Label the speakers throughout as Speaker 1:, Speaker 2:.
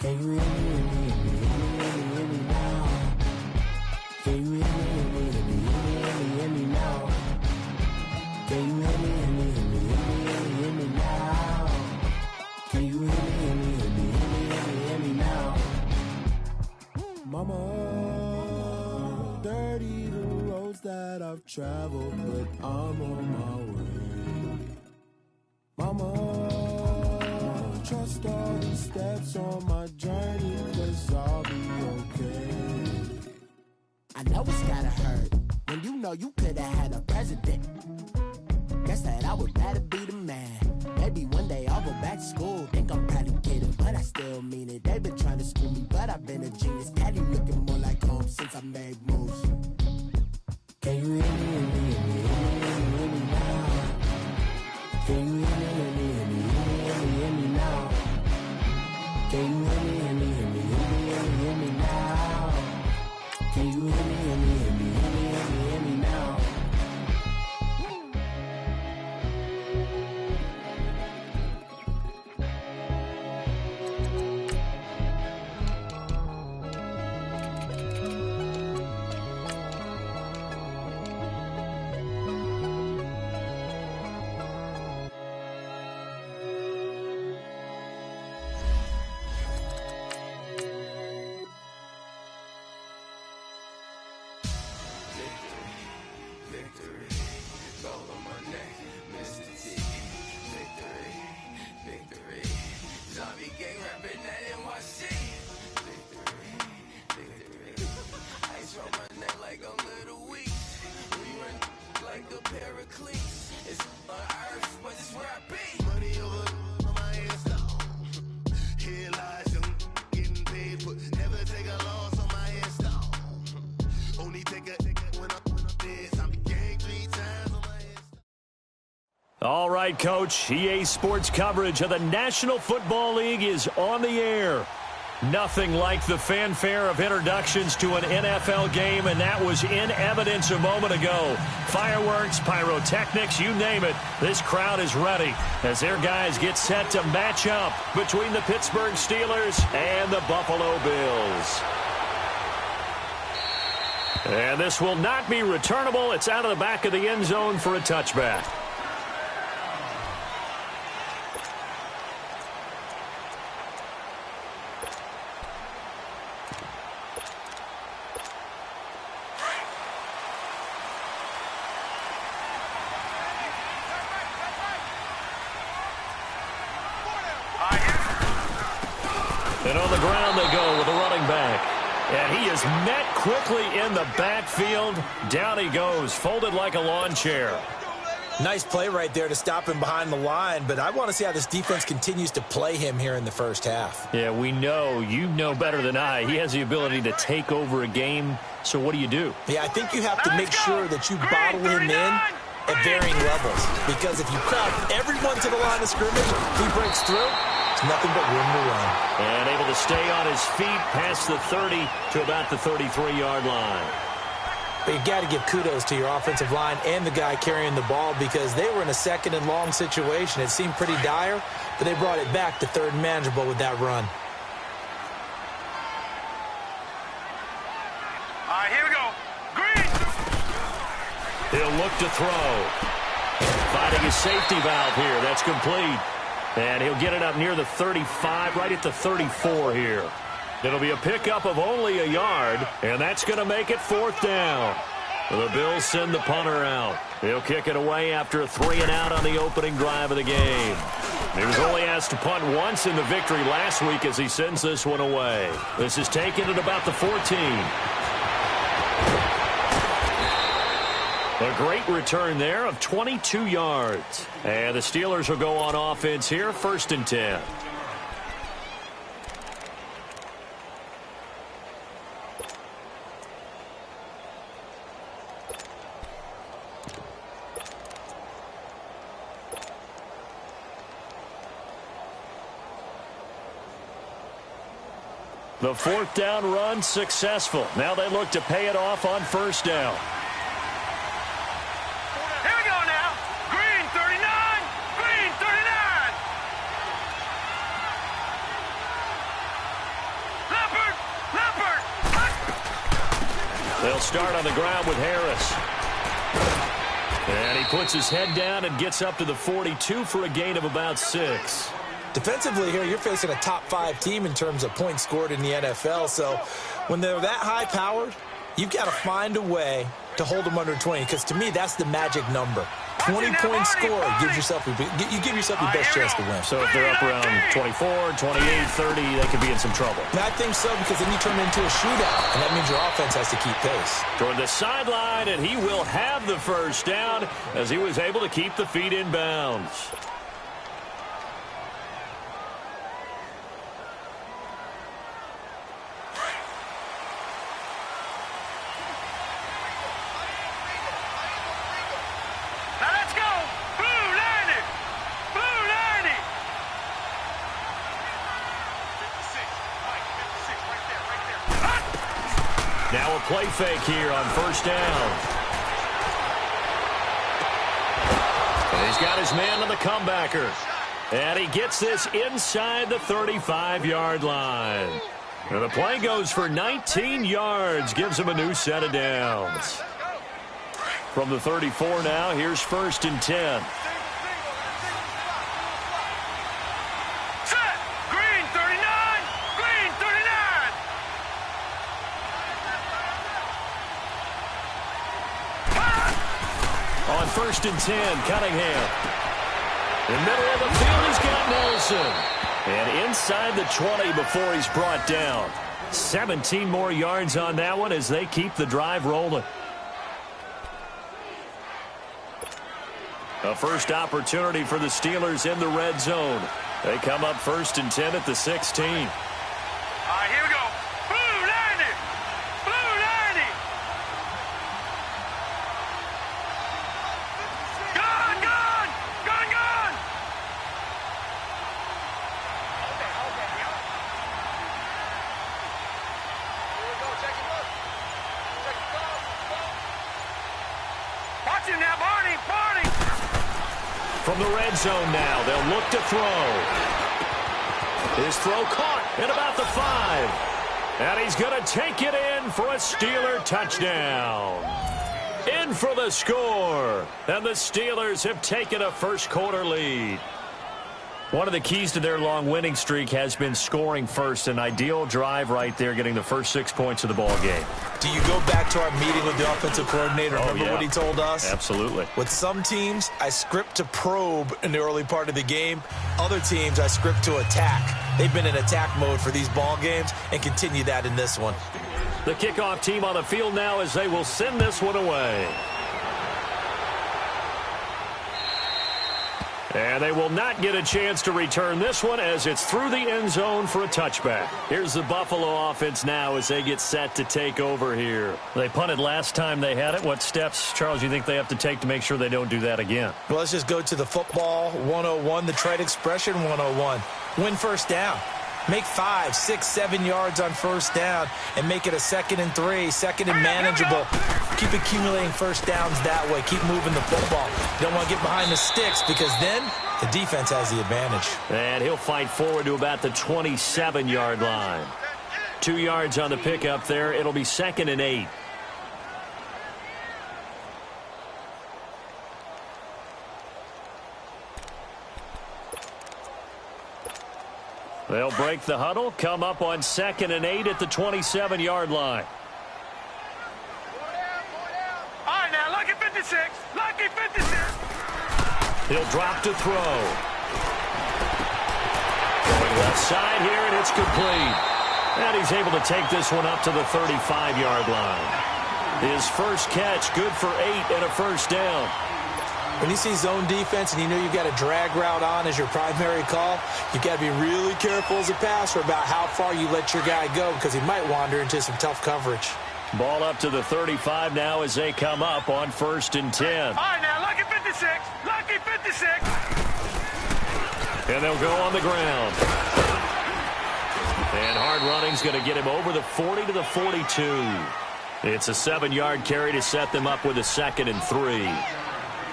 Speaker 1: Can you hear me, hear me, hear me now? Can you hear me, hear me, hear me, hear me now? Can you hear me, hear me, hear me, hear me now? Can you hear me, hear me, hear me, hear me now? Mama, dirty the roads that I've traveled, but I'm on my way. Mama, trust all these steps on my journey, 'cause I'll be okay. I know it's gotta hurt when you know you could've had a president. Guess that I would rather be the man. Maybe one day I'll go back to school. Think I'm probably kidding, but I still mean it. They've been trying to school me, but I've been a genius. Caddy looking more like home since I made moves. Can you hear me, hear me, hear me, hear me now? Can you hear me, hear me, hear me, hear me now? Can you hear me, hear me, hear me, hear me now? Can you hear me, hear me, hear me, hear me now?
Speaker 2: All right, Coach, EA Sports coverage of the National Football League is on the air. Nothing like the fanfare of introductions to an NFL game, and that was in evidence a moment ago. Fireworks, pyrotechnics, you name it. This crowd is ready as their guys get set to match up between the Pittsburgh Steelers and the Buffalo Bills. And this will not be returnable. It's out of the back of the end zone for a touchback. And on the ground they go with a running back. And he is met quickly in the backfield. Down he goes, folded like a lawn chair.
Speaker 3: Nice play right there to stop him behind the line, but I want to see how this defense continues to play him here in the first half.
Speaker 2: Yeah, we know. You know better than I. He has the ability to take over a game, so what do you do?
Speaker 3: Yeah, I think you have to make sure that you bottle him in at varying levels, because if you crowd everyone to the line of scrimmage, he breaks through, it's nothing but room to run.
Speaker 2: And able to stay on his feet past the 30 to about the 33-yard line.
Speaker 3: But you've got to give kudos to your offensive line and the guy carrying the ball, because they were in a second and long situation. It seemed pretty dire, but they brought it back to third and manageable with that run.
Speaker 4: All right, here we go. Green!
Speaker 2: He'll look to throw. Finding his safety valve here. That's complete. And he'll get it up near the 35, right at the 34 here. It'll be a pickup of only a yard, and that's going to make it fourth down. The Bills send the punter out. He'll kick it away after a 3-and-out on the opening drive of the game. He was only asked to punt once in the victory last week as he sends this one away. This is taken at about the 14. A great return there of 22 yards. And the Steelers will go on offense here, 1st and 10. The 4th down run successful. Now they look to pay it off on 1st down.
Speaker 4: Here we go now. Green 39. Green 39.
Speaker 2: They'll start on the ground with Harris. And he puts his head down and gets up to the 42 for a gain of about 6.
Speaker 3: Defensively here, you're facing a top-5 team in terms of points scored in the NFL. So when they're that high-powered, you've got to find a way to hold them under 20, because to me, that's the magic number. 20 points scored, you give yourself your best chance to win.
Speaker 2: So if they're up around 24, 28, 30, they could be in some trouble.
Speaker 3: And I think so, because then you turn it into a shootout, and that means your offense has to keep pace.
Speaker 2: Toward the sideline, and he will have the first down as he was able to keep the feet in bounds. Now a play fake here on first down. And he's got his man on the comebacker. And he gets this inside the 35-yard line. And the play goes for 19 yards, gives him a new set of downs. From the 34 now, here's 1st and 10. On 1st and 10, Cunningham. In the middle of the field, he's got Nelson. And inside the 20 before he's brought down. 17 more yards on that one as they keep the drive rolling. A first opportunity for the Steelers in the red zone. They come up 1st and 10 at the 16.
Speaker 4: All right, here we go. Blue 90! Blue 90! Gun! Gun! Gun! Gun! Here we go. Check him up. Check him up. Watch him now, Barney! Barney!
Speaker 2: From the red zone now, they'll look to throw. His throw caught at about the 5. And he's going to take it in for a Steeler touchdown. In for the score. And the Steelers have taken a first-quarter lead. One of the keys to their long winning streak has been scoring first. An ideal drive right there, getting the first 6 points of the ball game.
Speaker 3: Do you go back to our meeting with the offensive coordinator? Remember what he told us?
Speaker 2: Absolutely.
Speaker 3: With some teams, I script to probe in the early part of the game. Other teams, I script to attack. They've been in attack mode for these ball games and continue that in this one.
Speaker 2: The kickoff team on the field now as they will send this one away. And they will not get a chance to return this one as it's through the end zone for a touchback. Here's the Buffalo offense now as they get set to take over here. They punted last time they had it. What steps, Charles, you think they have to take to make sure they don't do that again?
Speaker 3: Well, let's just go to the football 101, the trade expression 101. Win first down. Make 5, 6, 7 yards on first down and make it a 2nd and 3, 2nd and manageable. Keep accumulating first downs that way. Keep moving the football. You don't want to get behind the sticks because then the defense has the advantage.
Speaker 2: And he'll fight forward to about the 27-yard line. 2 yards on the pickup there. It'll be 2nd and 8. They'll break the huddle, come up on 2nd and 8 at the 27-yard line.
Speaker 4: All right, now, lucky 56. Lucky 56.
Speaker 2: He'll drop to throw. Going left side here, and it's complete. And he's able to take this one up to the 35-yard line. His first catch, good for 8 and a first down.
Speaker 3: When you see zone defense and you know you've got a drag route on as your primary call, you've got to be really careful as a passer about how far you let your guy go because he might wander into some tough coverage.
Speaker 2: Ball up to the 35 now as they come up on 1st and 10.
Speaker 4: All right, now, lucky 56. Lucky 56.
Speaker 2: And they'll go on the ground. And hard running's going to get him over the 40 to the 42. It's a 7-yard carry to set them up with a 2nd and 3.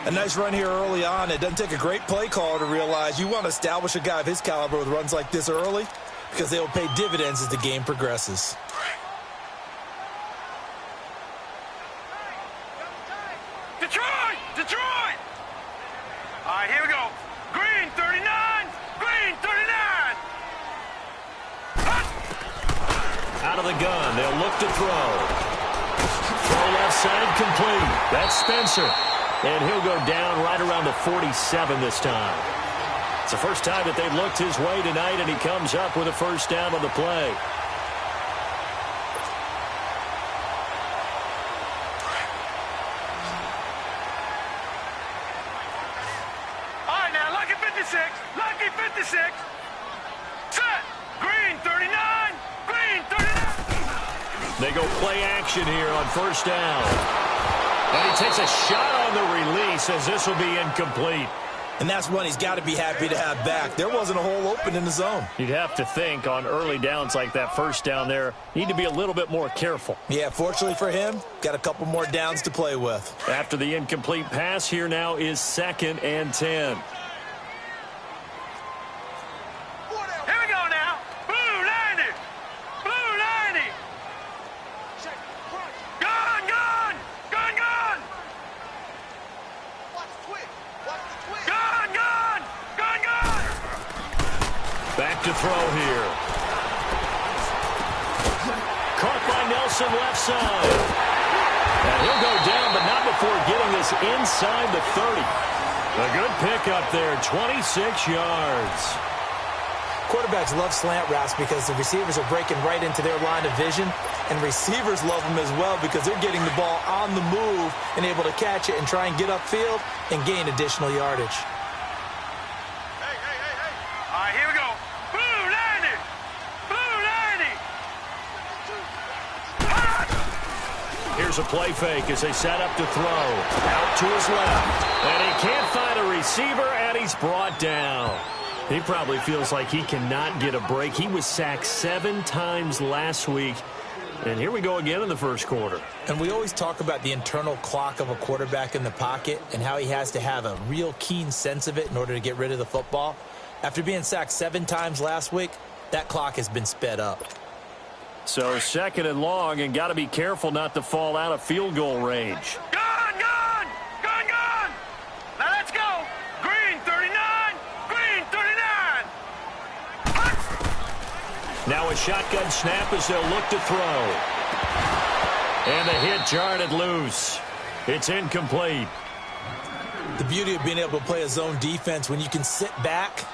Speaker 3: A nice run here early on. It doesn't take a great play caller to realize you want to establish a guy of his caliber with runs like this early because they will pay dividends as the game progresses.
Speaker 2: Out of the gun, they'll look to throw. Throw left side, complete. That's Spencer. And he'll go down right around the 47 this time. It's the first time that they've looked his way tonight, and he comes up with a first down on the play.
Speaker 4: All right, now, lucky 56. Lucky 56. Set. Green 39. Green 39.
Speaker 2: They go play action here on first down. And he takes a shot on the release as this will be incomplete.
Speaker 3: And that's one he's got to be happy to have back. There wasn't a hole open in the zone.
Speaker 2: You'd have to think on early downs like that first down there, need to be a little bit more careful.
Speaker 3: Yeah, fortunately for him, got a couple more downs to play with.
Speaker 2: After the incomplete pass, here now is 2nd and 10.
Speaker 4: Here we go now. Blue 90. Blue 90. Gun, gun. Gun, gun. Watch the twist. Watch the twist. Gun, gun. Gun, gun.
Speaker 2: Back to throw here. Caught by Nelson left side. And he'll go down, but not before getting this inside the 30. A good pickup there, 26 yards.
Speaker 3: Quarterbacks love slant routes because the receivers are breaking right into their line of vision, and receivers love them as well because they're getting the ball on the move and able to catch it and try and get upfield and gain additional yardage.
Speaker 4: Hey, hey, hey, hey. All right, here we go. Blue 90. Blue 90.
Speaker 2: Here's a play fake as they set up to throw. Out to his left. And he can't find a receiver, and he's brought down. He probably feels like he cannot get a break. He was sacked 7 times last week. And here we go again in the first quarter.
Speaker 3: And we always talk about the internal clock of a quarterback in the pocket and how he has to have a real keen sense of it in order to get rid of the football. After being sacked 7 times last week, that clock has been sped up.
Speaker 2: So 2nd and long, and got to be careful not to fall out of field goal range.
Speaker 4: Gun, gun. Gun, gun. Now let's go. Green 39. Green 39.
Speaker 2: Now a shotgun snap as they'll look to throw. And the hit jarred it loose. It's incomplete.
Speaker 3: The beauty of being able to play a zone defense when you can sit back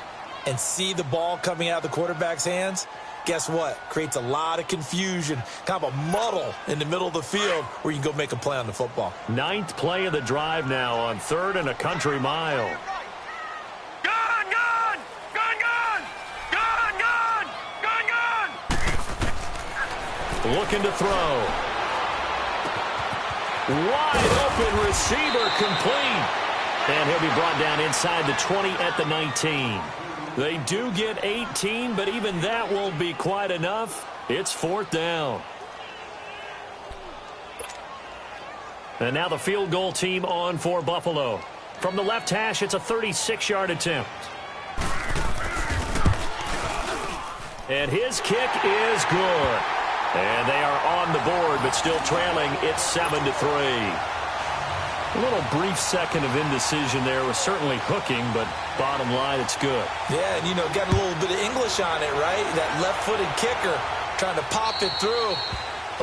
Speaker 3: and see the ball coming out of the quarterback's hands, guess what? Creates a lot of confusion, kind of a muddle in the middle of the field where you can go make a play on the football.
Speaker 2: 9th play of the drive now on 3rd and a country mile.
Speaker 4: Gun, gun. Gun, gun. Gun, gun. Gun, gun.
Speaker 2: Looking to throw. Wide open receiver, complete. And he'll be brought down inside the 20 at the 19. They do get 18, but even that won't be quite enough. It's 4th down. And now the field goal team on for Buffalo. From the left hash, it's a 36-yard attempt. And his kick is good. And they are on the board, but still trailing. It's 7-3. A little brief second of indecision there was certainly hooking, but bottom line, it's good.
Speaker 3: Yeah, and, you know, got a little bit of English on it, right? That left-footed kicker trying to pop it through.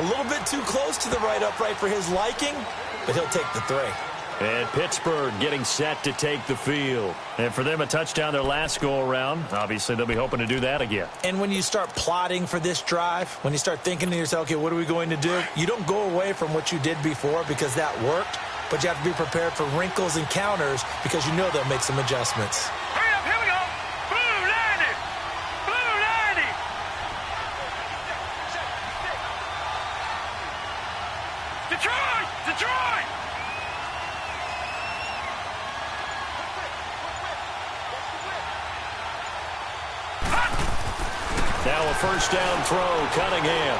Speaker 3: A little bit too close to the right upright for his liking, but he'll take the 3.
Speaker 2: And Pittsburgh getting set to take the field. And for them, a touchdown their last go-around. Obviously, they'll be hoping to do that again.
Speaker 3: And when you start plotting for this drive, when you start thinking to yourself, okay, what are we going to do? You don't go away from what you did before because that worked, but you have to be prepared for wrinkles and counters because you know they'll make some adjustments.
Speaker 4: Hurry up, here we go. Blue 90. Blue 90. Detroit! Detroit!
Speaker 2: Now a first down throw, Cunningham.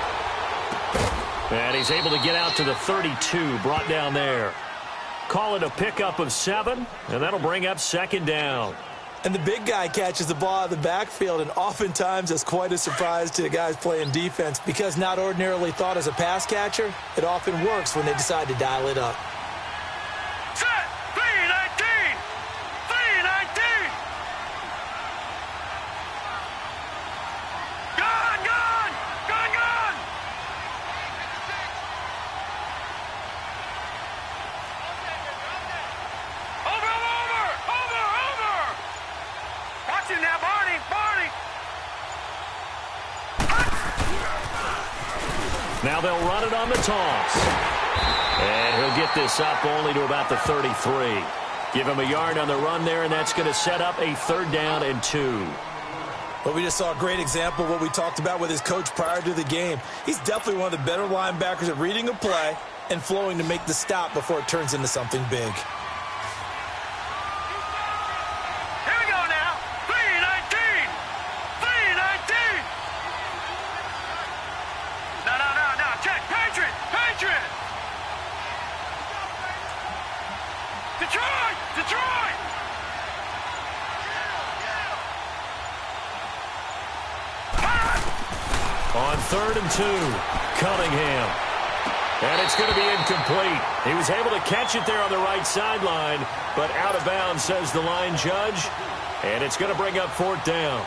Speaker 2: And he's able to get out to the 32, brought down there. Call it a pickup of 7, and that'll bring up 2nd down.
Speaker 3: And the big guy catches the ball out of the backfield, and oftentimes that's quite a surprise to the guys playing defense because not ordinarily thought as a pass catcher, it often works when they decide to dial it up.
Speaker 4: Set! 319! 319! Gun, gun! Gun, gun!
Speaker 2: Now they'll run it on the toss. And he'll get this up only to about the 33. Give him a yard on the run there, and that's going to set up a 3rd down and 2.
Speaker 3: Well, we just saw a great example of what we talked about with his coach prior to the game. He's definitely one of the better linebackers at reading a play and flowing to make the stop before it turns into something big.
Speaker 4: Here we go now. 319. 319. No. Check. Patriot. Detroit.
Speaker 2: On 3rd and 2, Cunningham. And it's going to be incomplete. He was able to catch it there on the right sideline, but out of bounds, says the line judge. And it's going to bring up 4th down.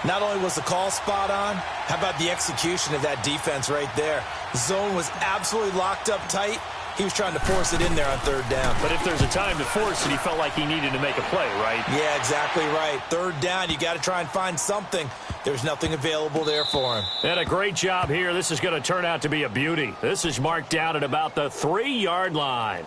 Speaker 3: Not only was the call spot on, how about the execution of that defense right there? The zone was absolutely locked up tight. He was trying to force it in there on 3rd down.
Speaker 2: But if there's a time to force it, he felt like he needed to make a play, right?
Speaker 3: Yeah, exactly right. 3rd down, you got to try and find something. There's nothing available there for him.
Speaker 2: And a great job here. This is going to turn out to be a beauty. This is marked down at about the 3-yard line.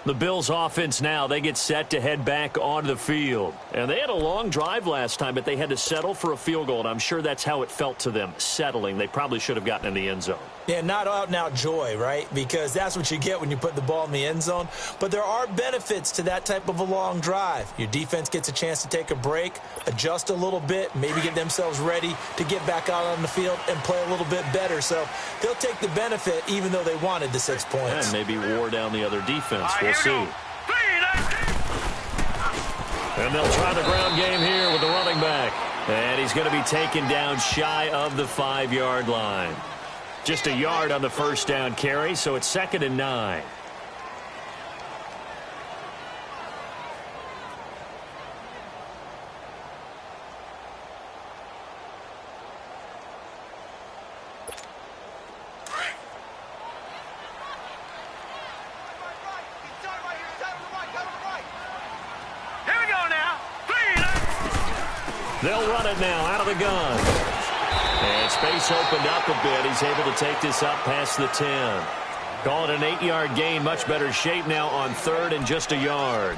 Speaker 2: The Bills offense now, they get set to head back onto the field. And they had a long drive last time, but they had to settle for a field goal, and I'm sure that's how it felt to them, settling. They probably should have gotten in the end zone.
Speaker 3: Yeah, not out-and-out joy, right? Because that's what you get when you put the ball in the end zone. But there are benefits to that type of a long drive. Your defense gets a chance to take a break, adjust a little bit, maybe get themselves ready to get back out on the field and play a little bit better. So they'll take the benefit even though they wanted the 6 points.
Speaker 2: And maybe wore down the other defense. We'll see. And they'll try the ground game here with the running back. And he's going to be taken down shy of the 5-yard line. Just a yard on the 1st down carry, so it's 2nd and 9.
Speaker 4: Here we go now.
Speaker 2: They'll run it now out of the gun. And space opened up a bit. He's able to take this up past the 10. Call it an 8-yard gain. Much better shape now on 3rd and just a yard.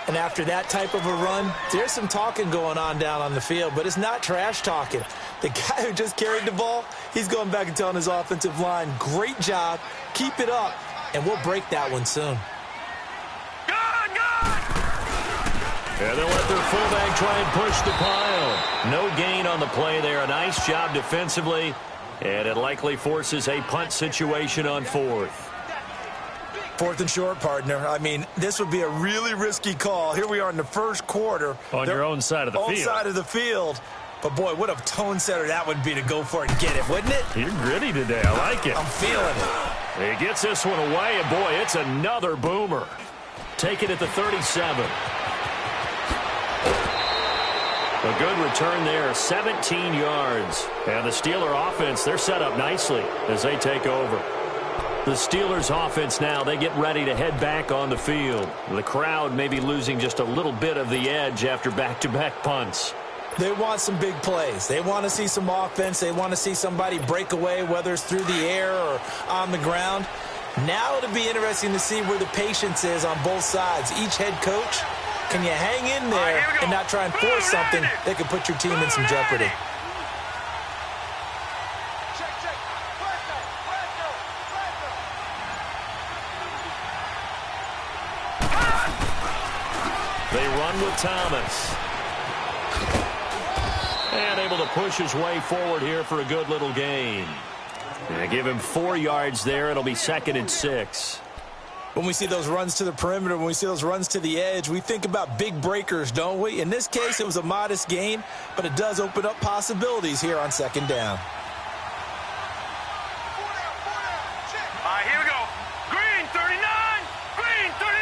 Speaker 3: And after that type of a run, there's some talking going on down on the field, but it's not trash talking. The guy who just carried the ball, he's going back and telling his offensive line, great job, keep it up, and we'll break that one soon.
Speaker 2: And they'll let their fullback try and push the pile. No gain on the play there. A nice job defensively, and it likely forces a punt situation on 4th.
Speaker 3: 4th and short, partner. I mean, this would be a really risky call. Here we are in the 1st quarter.
Speaker 2: On your own side of the field.
Speaker 3: Own side of the field. But, boy, what a tone setter that would be to go for it and get it, wouldn't it?
Speaker 2: You're gritty today. I like it.
Speaker 3: I'm feeling it.
Speaker 2: He gets this one away, and, boy, it's another boomer. Take it at the 37. A good return there, 17 yards. And the Steeler offense, they're set up nicely as they take over. The Steelers offense now, they get ready to head back on the field. The crowd may be losing just a little bit of the edge after back-to-back punts.
Speaker 3: They want some big plays. They want to see some offense. They want to see somebody break away, whether it's through the air or on the ground. Now it'll be interesting to see where the patience is on both sides. Each head coach, can you hang in there and not try and force something that could put your team in some jeopardy?
Speaker 2: They run with Thomas. And able to push his way forward here for a good little gain. And give him 4 yards there. It'll be 2nd and 6.
Speaker 3: When we see those runs to the perimeter, when we see those runs to the edge, we think about big breakers, don't we? In this case, it was a modest gain, but it does open up possibilities here on 2nd down.
Speaker 4: All right, here we go. Green 39. Green 39.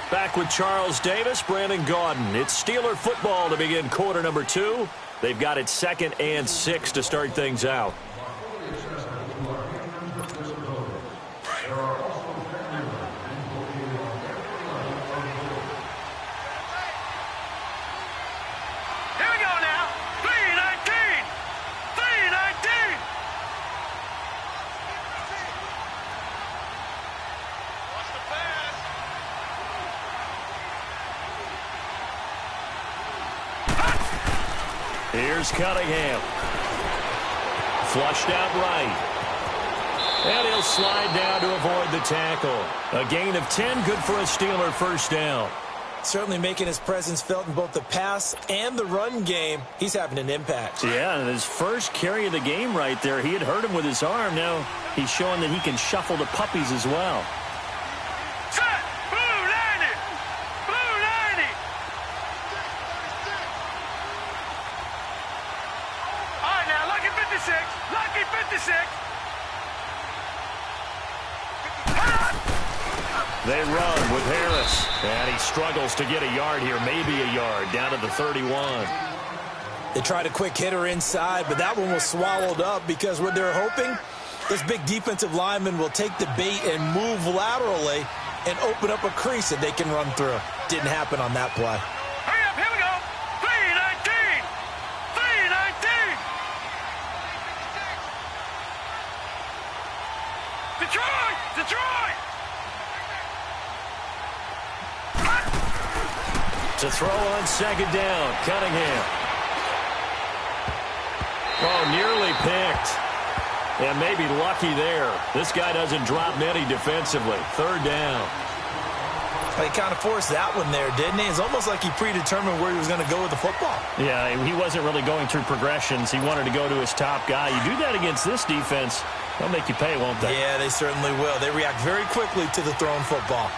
Speaker 2: Back with Charles Davis, Brandon Gaudin. It's Steeler football to begin quarter number 2. They've got it 2nd and 6 to start things out. Here's Cunningham. Flushed out right. And he'll slide down to avoid the tackle. A gain of 10, good for a Steeler first down.
Speaker 3: Certainly making his presence felt in both the pass and the run game. He's having an impact.
Speaker 2: Yeah, and his first carry of the game right there, he had hurt him with his arm. Now he's showing that he can shuffle the puppies as well.
Speaker 4: Set! Blue 90! Blue 90! All right, now, lucky 56. Lucky 56.
Speaker 2: They run with Harris, and he struggles to get a yard here, maybe a yard, down to the 31.
Speaker 3: They tried a quick hitter inside, but that one was swallowed up because what they're hoping, this big defensive lineman will take the bait and move laterally and open up a crease that they can run through. Didn't happen on that play.
Speaker 4: Hurry up, here we go. 319. 319. Detroit! Detroit!
Speaker 2: To throw on second down, Cunningham. Oh, nearly picked. And maybe lucky there. This guy doesn't drop many defensively. Third down.
Speaker 3: He kind of forced that one there, didn't he? It's almost like he predetermined where he was going to go with the football.
Speaker 2: Yeah, he wasn't really going through progressions. He wanted to go to his top guy. You do that against this defense, they'll make you pay, won't they?
Speaker 3: Yeah, they certainly will. They react very quickly to the thrown football.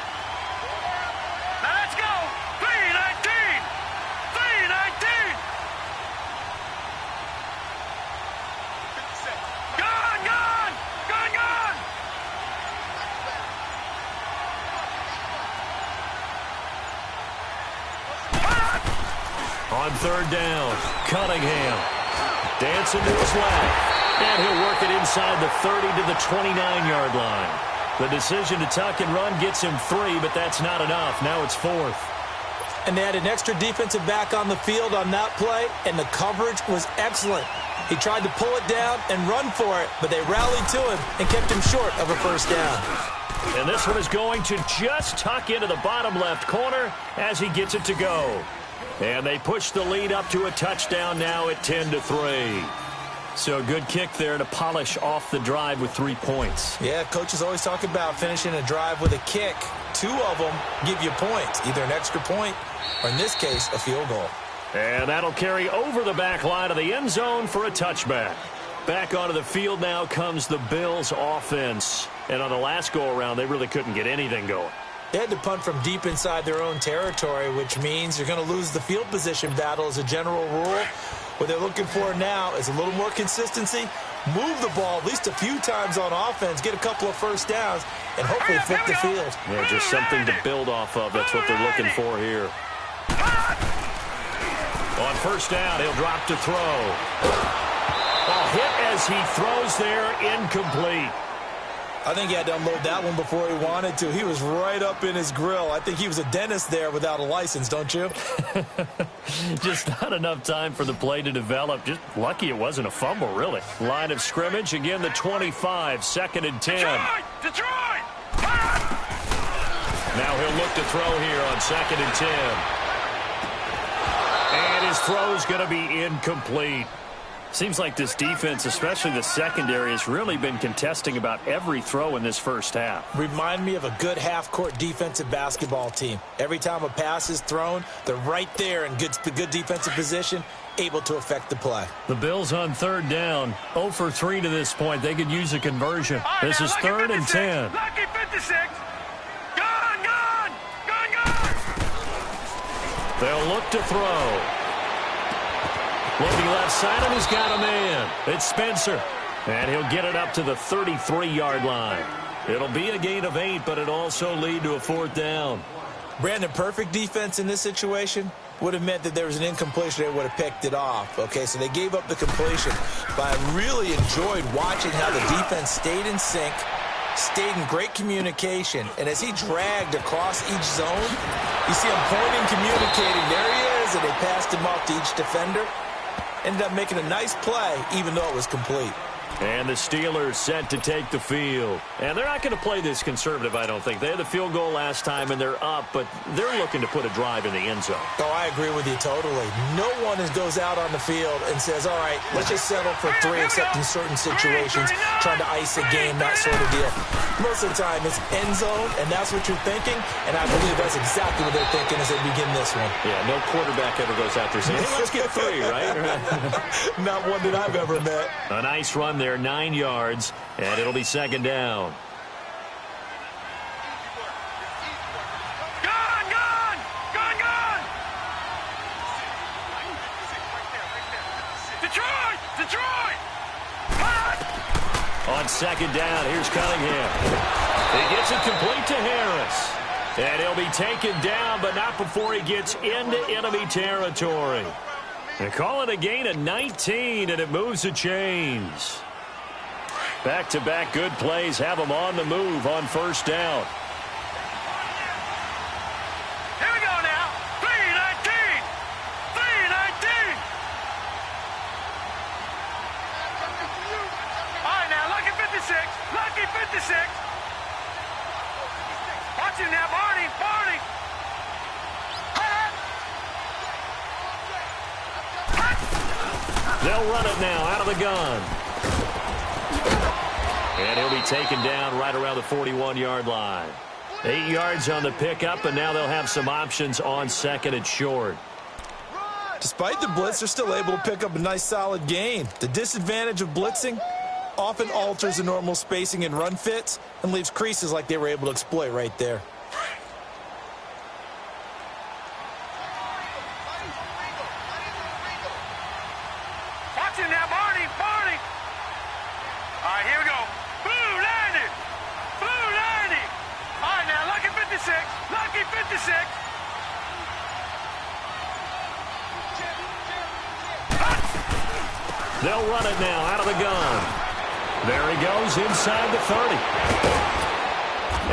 Speaker 4: Now let's go. 319. 319. Gone, gone. Gone, gone.
Speaker 2: On third down, Cunningham dancing to his left, and he'll work it inside the 30 to the 29-yard line. The decision to tuck and run gets him 3, but that's not enough. Now it's 4th.
Speaker 3: And they had an extra defensive back on the field on that play, and the coverage was excellent. He tried to pull it down and run for it, but they rallied to him and kept him short of a first down.
Speaker 2: And this one is going to just tuck into the bottom left corner as he gets it to go. And they push the lead up to a touchdown now at 10-3. So a good kick there to polish off the drive with 3 points.
Speaker 3: Yeah, coaches always talk about finishing a drive with a kick. 2 of them give you points, either an extra point or, in this case, a field goal.
Speaker 2: And that'll carry over the back line of the end zone for a touchback. Back onto the field now comes the Bills offense. And on the last go-around, they really couldn't get anything going.
Speaker 3: They had to punt from deep inside their own territory, which means you're going to lose the field position battle as a general rule. What they're looking for now is a little more consistency, move the ball at least a few times on offense, get a couple of first downs, and hopefully flip the field.
Speaker 2: Yeah, just something to build off of. That's what they're looking for here. On first down, he'll drop to throw. A hit as he throws there, incomplete.
Speaker 3: I think he had to unload that one before he wanted to. He was right up in his grill. I think he was a dentist there without a license, don't you?
Speaker 2: Just not enough time for the play to develop. Just lucky it wasn't a fumble, really. Line of scrimmage, again the 25, 2nd and 10.
Speaker 4: Detroit!
Speaker 2: Now he'll look to throw here on 2nd and 10. And his throw's going to be incomplete. Seems like this defense, especially the secondary, has really been contesting about every throw in this first half.
Speaker 3: Remind me of a good half-court defensive basketball team. Every time a pass is thrown, they're right there in good defensive position, able to affect the play.
Speaker 2: The Bills on third down, 0 for 3 to this point. They could use a conversion. This is 3rd and 10.
Speaker 4: Lucky 56. Gone, gone. Gone, gone.
Speaker 2: They'll look to throw. Looking left side, and he's got a man. It's Spencer. And he'll get it up to the 33-yard line. It'll be a gain of 8, but it'll also lead to a 4th down.
Speaker 3: Brandon, perfect defense in this situation would have meant that there was an incompletion. They would have picked it off. Okay, so they gave up the completion. But I really enjoyed watching how the defense stayed in sync, stayed in great communication. And as he dragged across each zone, you see him pointing, communicating. There he is, and they passed him off to each defender. Ended up making a nice play, even though it was complete.
Speaker 2: And the Steelers set to take the field. And they're not going to play this conservative, I don't think. They had the field goal last time, and they're up, but they're looking to put a drive in the end zone.
Speaker 3: Oh, I agree with you totally. No one goes out on the field and says, all right, let's just settle for 3, except in certain situations, trying to ice a game, that sort of deal. Most of the time, it's end zone, and that's what you're thinking, and I believe that's exactly what they're thinking as they begin this one.
Speaker 2: Yeah, no quarterback ever goes out there saying, hey, let's get 3, right?
Speaker 3: Not one that I've ever met.
Speaker 2: A nice run there, 9 yards, and it'll be second down. On second down, here's Cunningham. He gets it complete to Harris. And he'll be taken down, but not before he gets into enemy territory. And call it a gain of 19, and it moves the chains. Back-to-back good plays have them on the move on first down.
Speaker 4: Here we go now. 3-19. 3-19. All right, now, Lucky 56. Lucky 56. Watch him now, Barney. Barney.
Speaker 2: They'll run it now out of the gun. And he'll be taken down right around the 41-yard line. 8 yards on the pickup, and now they'll have some options on second and short.
Speaker 3: Despite the blitz, they're still able to pick up a nice solid gain. The disadvantage of blitzing often alters the normal spacing and run fits and leaves creases like they were able to exploit right there.
Speaker 4: Watch him now, Barney. Barney. All right, here we go. Blue 90. Blue 90. All right, now, Lucky 56. Lucky 56.
Speaker 2: They'll run it now out of the gun. There he goes inside the 30.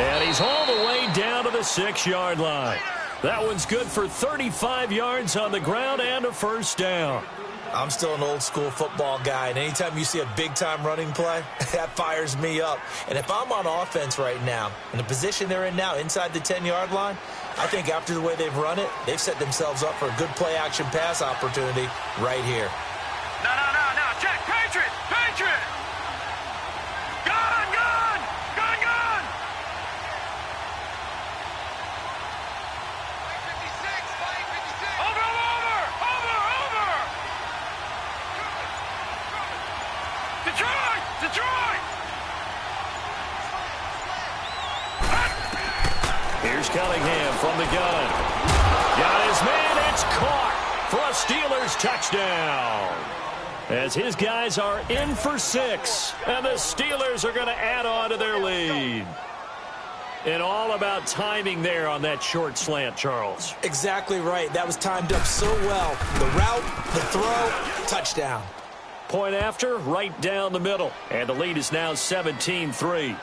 Speaker 2: And he's all the way down to the 6-yard line. That one's good for 35 yards on the ground and a first down.
Speaker 3: I'm still an old-school football guy, and anytime you see a big-time running play, that fires me up. And if I'm on offense right now, in the position they're in now, inside the 10-yard line, I think after the way they've run it, they've set themselves up for a good play-action pass opportunity right here.
Speaker 4: No. Check. Patriot. Patriot. Gun. Gun. 56. Over. Detroit.
Speaker 2: Here's Cunningham from the gun. Got his man. It's caught for a Steelers touchdown. As his guys are in for 6, and the Steelers are going to add on to their lead. And all about timing there on that short slant, Charles.
Speaker 3: Exactly right. That was timed up so well. The route, the throw, touchdown.
Speaker 2: Point after, right down the middle. And the lead is now 17-3.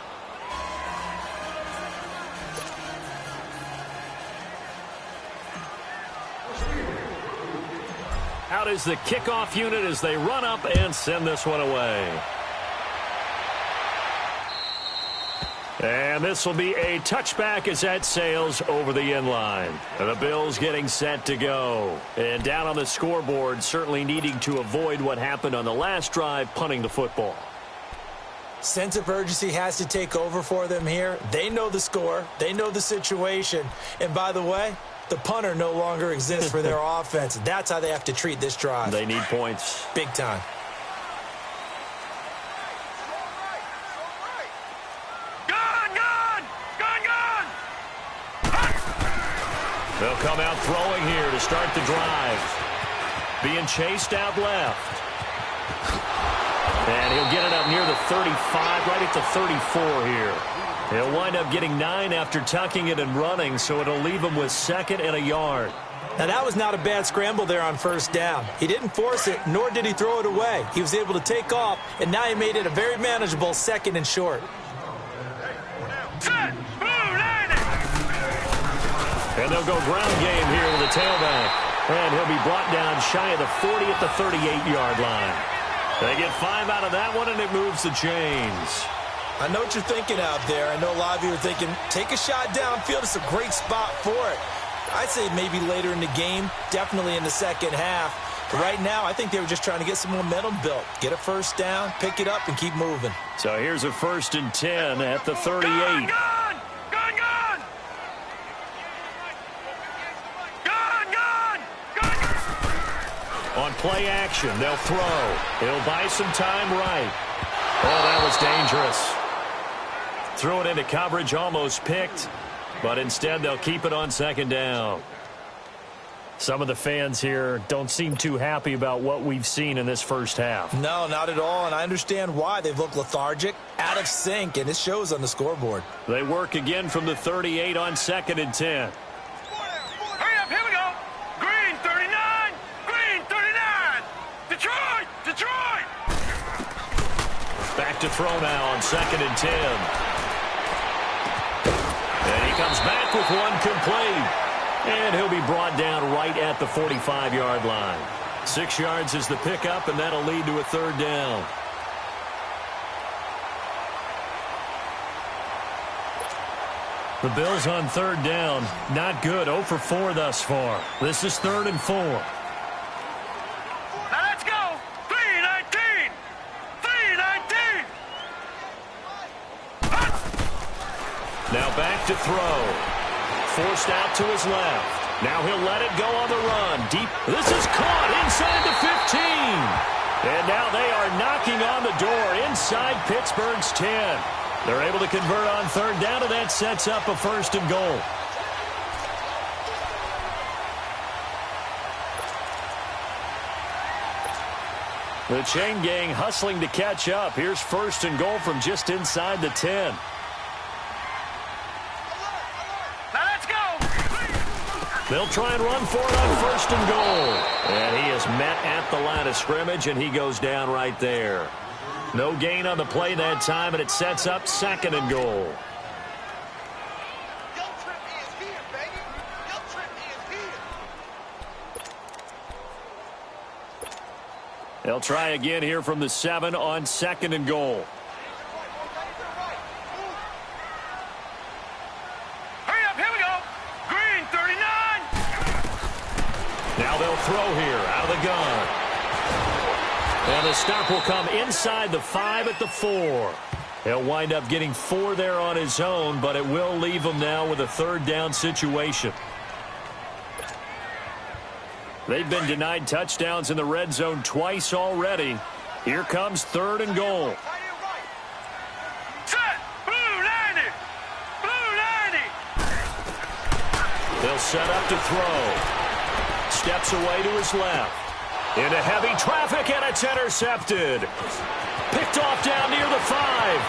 Speaker 2: Out is the kickoff unit as they run up and send this one away. And this will be a touchback as that sails over the end line. And the Bills getting set to go. And down on the scoreboard, certainly needing to avoid what happened on the last drive, punting the football.
Speaker 3: Sense of urgency has to take over for them here. They know the score. They know the situation. And by the way, the punter no longer exists for their offense. That's how they have to treat this drive.
Speaker 2: They need points.
Speaker 3: Big time.
Speaker 2: They'll come out throwing here to start the drive. Being chased out left. And he'll get it up near the 35, right at the 34 here. He'll wind up getting 9 after tucking it and running, so it'll leave him with 2nd and a yard.
Speaker 3: Now, that was not a bad scramble there on first down. He didn't force it, nor did he throw it away. He was able to take off, and now he made it a very manageable 2nd and short.
Speaker 2: And they'll go ground game here with the tailback. And he'll be brought down shy of the 40 at the 38-yard line. They get 5 out of that one, and it moves the chains.
Speaker 3: I know what you're thinking out there. I know a lot of you are thinking, take a shot downfield. It's a great spot for it. I'd say maybe later in the game, definitely in the second half. But right now, I think they were just trying to get some momentum built. Get a first down, pick it up, and keep moving.
Speaker 2: So here's a 1st and 10 at the 38.
Speaker 4: Gone!
Speaker 2: On play action, they'll throw. He'll buy some time right. Oh, that was dangerous. Threw it into coverage, almost picked, but instead they'll keep it on 2nd down. Some of the fans here don't seem too happy about what we've seen in this first half.
Speaker 3: No, not at all, and I understand why. They've looked lethargic, out of sync, and it shows on the scoreboard.
Speaker 2: They work again from the 38 on 2nd and 10.
Speaker 4: Hurry up, here we go. Green 39, Green 39. Detroit!
Speaker 2: Back to throw now on 2nd and 10. And he comes back with one complete. And he'll be brought down right at the 45-yard line. 6 yards is the pickup, and that'll lead to a 3rd down. The Bills on 3rd down. Not good. 0 for 4 thus far. This is 3rd and 4.
Speaker 4: Now let's go. 3-19. 3-19.
Speaker 2: Now back to throw. Forced out to his left. Now he'll let it go on the run. Deep. This is caught inside the 15. And now they are knocking on the door inside Pittsburgh's 10. They're able to convert on 3rd down, and that sets up a 1st and goal. The chain gang hustling to catch up. Here's 1st and goal from just inside the 10. They'll try and run for it on 1st and goal. And he is met at the line of scrimmage, and he goes down right there. No gain on the play that time, and it sets up 2nd and goal. They'll try again here from the 7 on 2nd and goal. Now they'll throw here out of the gun. And the stop will come inside the 5 at the 4. He'll wind up getting 4 there on his own, but it will leave him now with a 3rd down situation. They've been denied touchdowns in the red zone twice already. Here comes 3rd and goal.
Speaker 4: Set! Blue 90! Blue 90!
Speaker 2: They'll set up to throw. Steps away to his left. Into heavy traffic, and it's intercepted. Picked off down near the 5.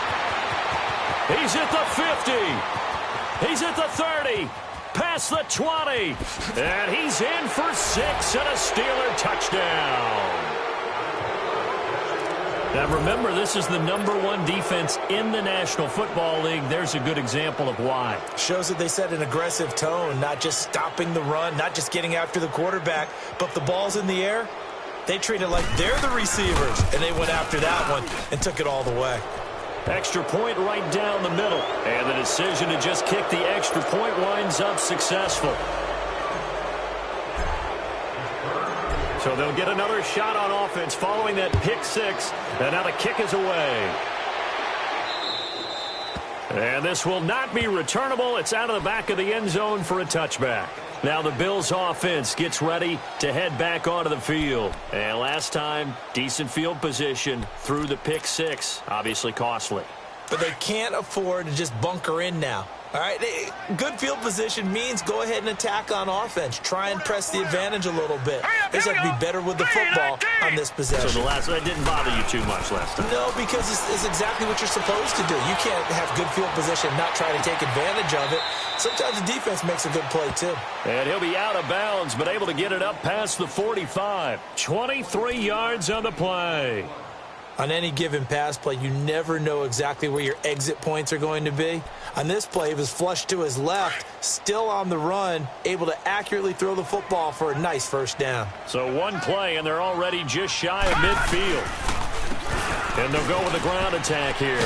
Speaker 2: He's at the 50. He's at the 30. Past the 20. And he's in for 6 and a Steeler touchdown. Now remember, this is the #1 defense in the National Football League. There's a good example of why.
Speaker 3: Shows that they set an aggressive tone, not just stopping the run, not just getting after the quarterback, but if the ball's in the air, they treat it like they're the receivers, and they went after that one and took it all the way.
Speaker 2: Extra point right down the middle, and the decision to just kick the extra point winds up successful. So they'll get another shot on offense following that pick 6, and now the kick is away. And this will not be returnable. It's out of the back of the end zone for a touchback. Now the Bills offense gets ready to head back onto the field. And last time, decent field position through the pick 6. Obviously costly.
Speaker 3: But they can't afford to just bunker in now. All right, good field position means go ahead and attack on offense. Try and press the advantage a little bit. They just have to be better with the football on this possession.
Speaker 2: So that didn't bother you too much last time?
Speaker 3: No, because it's exactly what you're supposed to do. You can't have good field position and not try to take advantage of it. Sometimes the defense makes a good play, too.
Speaker 2: And he'll be out of bounds, but able to get it up past the 45. 23 yards on the play.
Speaker 3: On any given pass play, you never know exactly where your exit points are going to be. On this play, he was flushed to his left, still on the run, able to accurately throw the football for a nice 1st down.
Speaker 2: So one play, and they're already just shy of midfield. And they'll go with the ground attack here.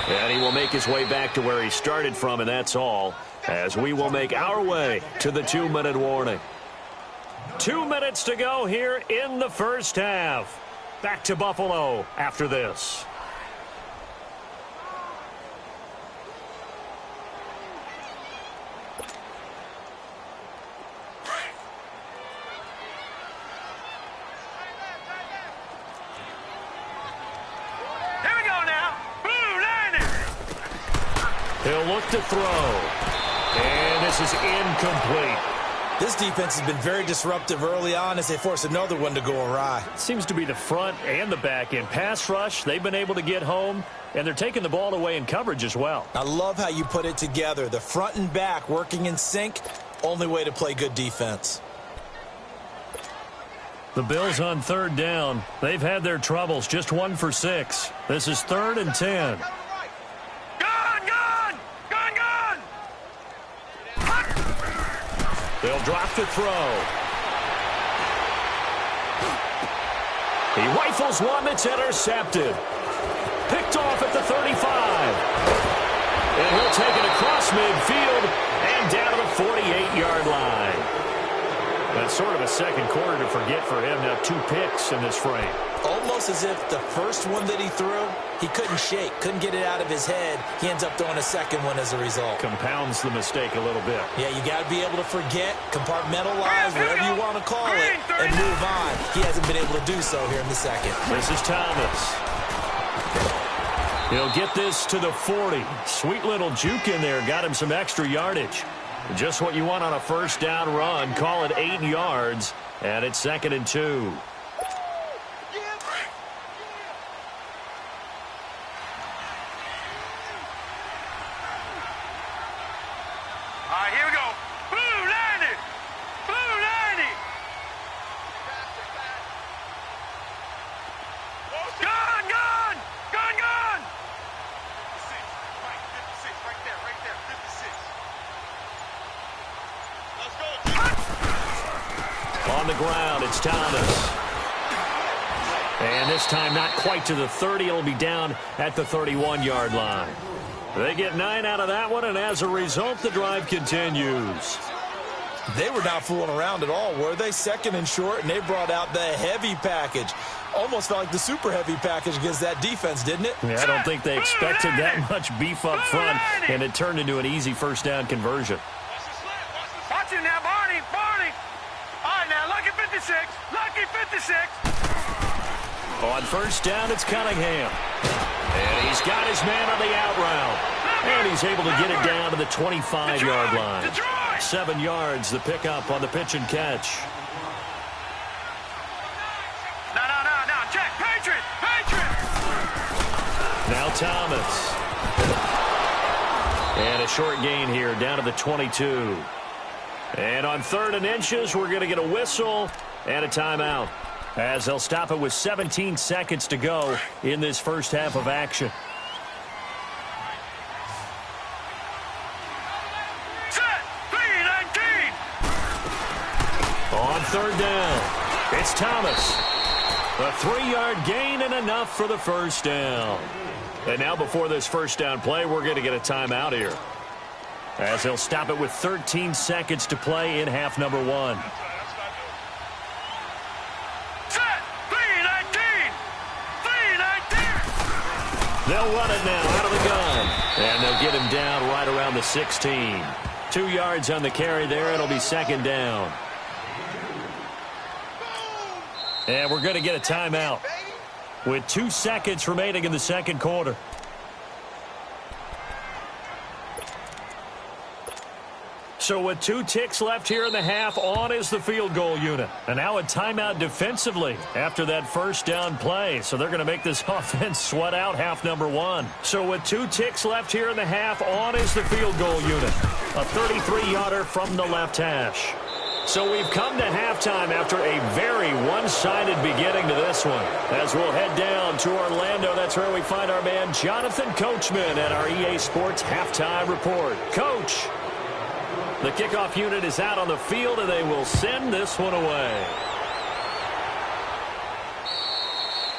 Speaker 2: And he will make his way back to where he started from, and that's all, as we will make our way to the 2-minute warning. 2 minutes to go here in the first half. Back to Buffalo after this. He'll look to throw. And this is incomplete.
Speaker 3: This defense has been very disruptive early on as they force another one to go awry.
Speaker 2: Seems to be the front and the back end. Pass rush, they've been able to get home, and they're taking the ball away in coverage as well.
Speaker 3: I love how you put it together. The front and back working in sync, only way to play good defense.
Speaker 2: The Bills on 3rd down. They've had their troubles, just 1 for 6. This is 3rd and 10. They'll drop to throw. He rifles one that's intercepted. Picked off at the 35. And he'll take it across midfield and down to the 48-yard line. That's sort of a second quarter to forget for him. Now 2 picks in this frame.
Speaker 3: Almost as if the first one that he threw, he couldn't shake, couldn't get it out of his head. He ends up throwing a second one as a result.
Speaker 2: Compounds the mistake a little bit.
Speaker 3: Yeah, you got to be able to forget, compartmentalize, whatever you want to call it, and move on. He hasn't been able to do so here in the second.
Speaker 2: This is Thomas. He'll get this to the 40. Sweet little juke in there. Got him some extra yardage. Just what you want on a first down run. Call it 8 yards, and it's 2nd and 2. On the ground, it's Thomas. And this time not quite to the 30. It'll be down at the 31-yard line. They get 9 out of that one, and as a result, the drive continues.
Speaker 3: They were not fooling around at all, were they? 2nd and short, and they brought out the heavy package. Almost felt like the super heavy package against that defense, didn't it?
Speaker 2: Yeah, I don't think they expected that much beef up front, and it turned into an easy first down conversion.
Speaker 4: Watch it now, Barney. All right, now, lucky 56. Lucky 56.
Speaker 2: On first down, it's Cunningham. And he's got his man on the out route. And he's able to get it down to the 25-yard line. 7 yards, the pickup on the pitch and catch.
Speaker 4: No. Check. Patriot.
Speaker 2: Now Thomas. And a short gain here down to the 22. And on 3rd and inches, we're going to get a whistle and a timeout, as they'll stop it with 17 seconds to go in this first half of action.
Speaker 4: Set. 3-19.
Speaker 2: On 3rd down, it's Thomas. A 3-yard gain and enough for the first down. And now before this first down play, we're going to get a timeout here, as they'll stop it with 13 seconds to play in half number 1.
Speaker 4: Set. 3-19.
Speaker 2: They'll run it now out of the gun. And they'll get him down right around the 16. 2 yards on the carry there. It'll be 2nd down. And we're going to get a timeout with 2 seconds remaining in the second quarter. So with 2 ticks left here in the half, on is the field goal unit. And now a timeout defensively after that first down play. So they're going to make this offense sweat out half number 1. So with 2 ticks left here in the half, on is the field goal unit. A 33-yarder from the left hash. So we've come to halftime after a very one-sided beginning to this one. As we'll head down to Orlando, that's where we find our man Jonathan Coachman at our EA Sports Halftime Report. Coach, the kickoff unit is out on the field, and they will send this one away.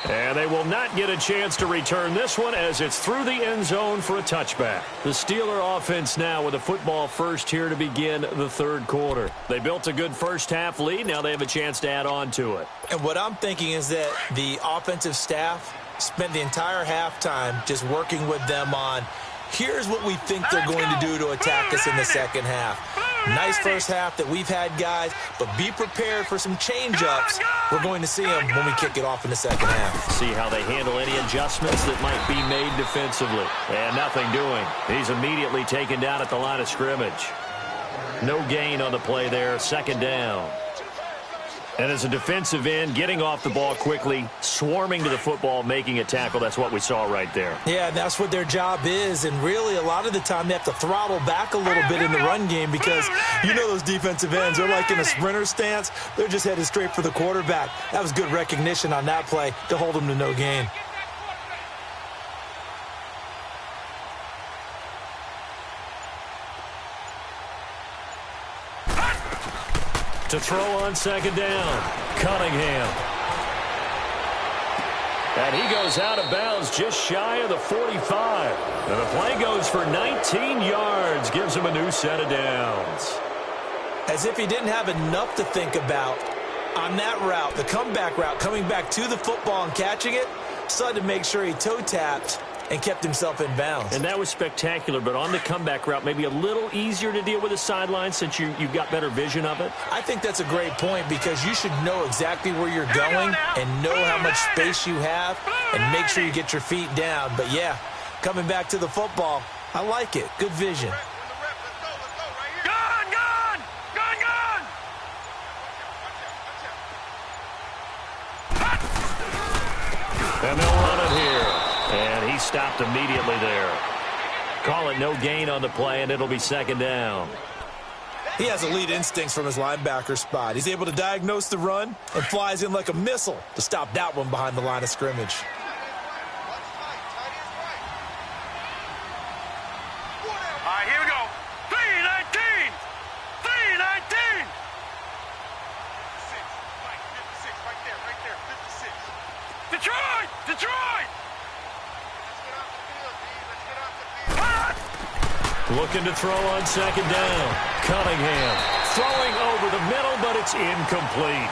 Speaker 2: And they will not get a chance to return this one as it's through the end zone for a touchback. The Steeler offense now with a football first here to begin the third quarter. They built a good first half lead. Now they have a chance to add on to it.
Speaker 3: And what I'm thinking is that the offensive staff spent the entire halftime just working with them on, here's what we think they're going to do to attack us in the second half. Nice first half that we've had, guys, but be prepared for some change-ups. We're going to see them when we kick it off in the second half.
Speaker 2: See how they handle any adjustments that might be made defensively. And nothing doing. He's immediately taken down at the line of scrimmage. No gain on the play there, second down. And as a defensive end, getting off the ball quickly, swarming to the football, making a tackle, that's what we saw right there.
Speaker 3: Yeah, that's what their job is, and really a lot of the time they have to throttle back a little bit in the run game because you know those defensive ends, they're like in a sprinter stance. They're just headed straight for the quarterback. That was good recognition on that play to hold them to no gain.
Speaker 2: To throw on second down, Cunningham. And he goes out of bounds just shy of the 45. And the play goes for 19 yards, gives him a new set of downs.
Speaker 3: As if he didn't have enough to think about on that route, the comeback route, coming back to the football and catching it, decided to make sure he toe-tapped and kept himself in bounds.
Speaker 2: And that was spectacular, but on the comeback route, maybe a little easier to deal with the sideline since you've got better vision of it?
Speaker 3: I think that's a great point because you should know exactly where you're going and know how much space you have and make sure you get your feet down. But, yeah, coming back to the football, I like it. Good vision.
Speaker 2: And they'll run it here. And he stopped immediately there. Call it no gain on the play, and it'll be second down.
Speaker 3: He has elite instincts from his linebacker spot. He's able to diagnose the run and flies in like a missile to stop that one behind the line of scrimmage.
Speaker 4: All right, here we go. 3-19. 3-19. 56, right there, 56. Detroit! Detroit!
Speaker 2: Looking to throw on second down. Cunningham throwing over the middle, but it's incomplete.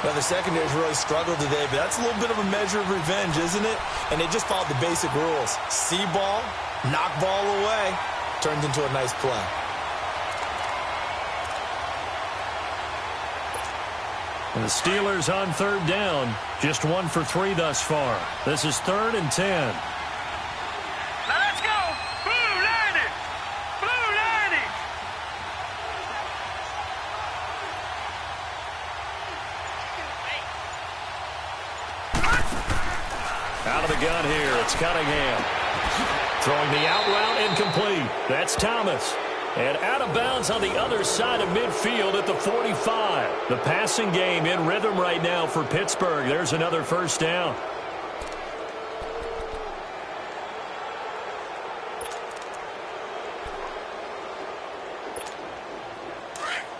Speaker 3: Well, the secondary's really struggled today, but that's a little bit of a measure of revenge, isn't it? And they just followed the basic rules. See ball, knock ball away, turned into a nice play.
Speaker 2: And the Steelers on third down, just 1 for 3 thus far. This is 3rd and 10. Out of the gun here, it's Cunningham. Throwing the out route, incomplete. That's Thomas. And out of bounds on the other side of midfield at the 45. The passing game in rhythm right now for Pittsburgh. There's another first down.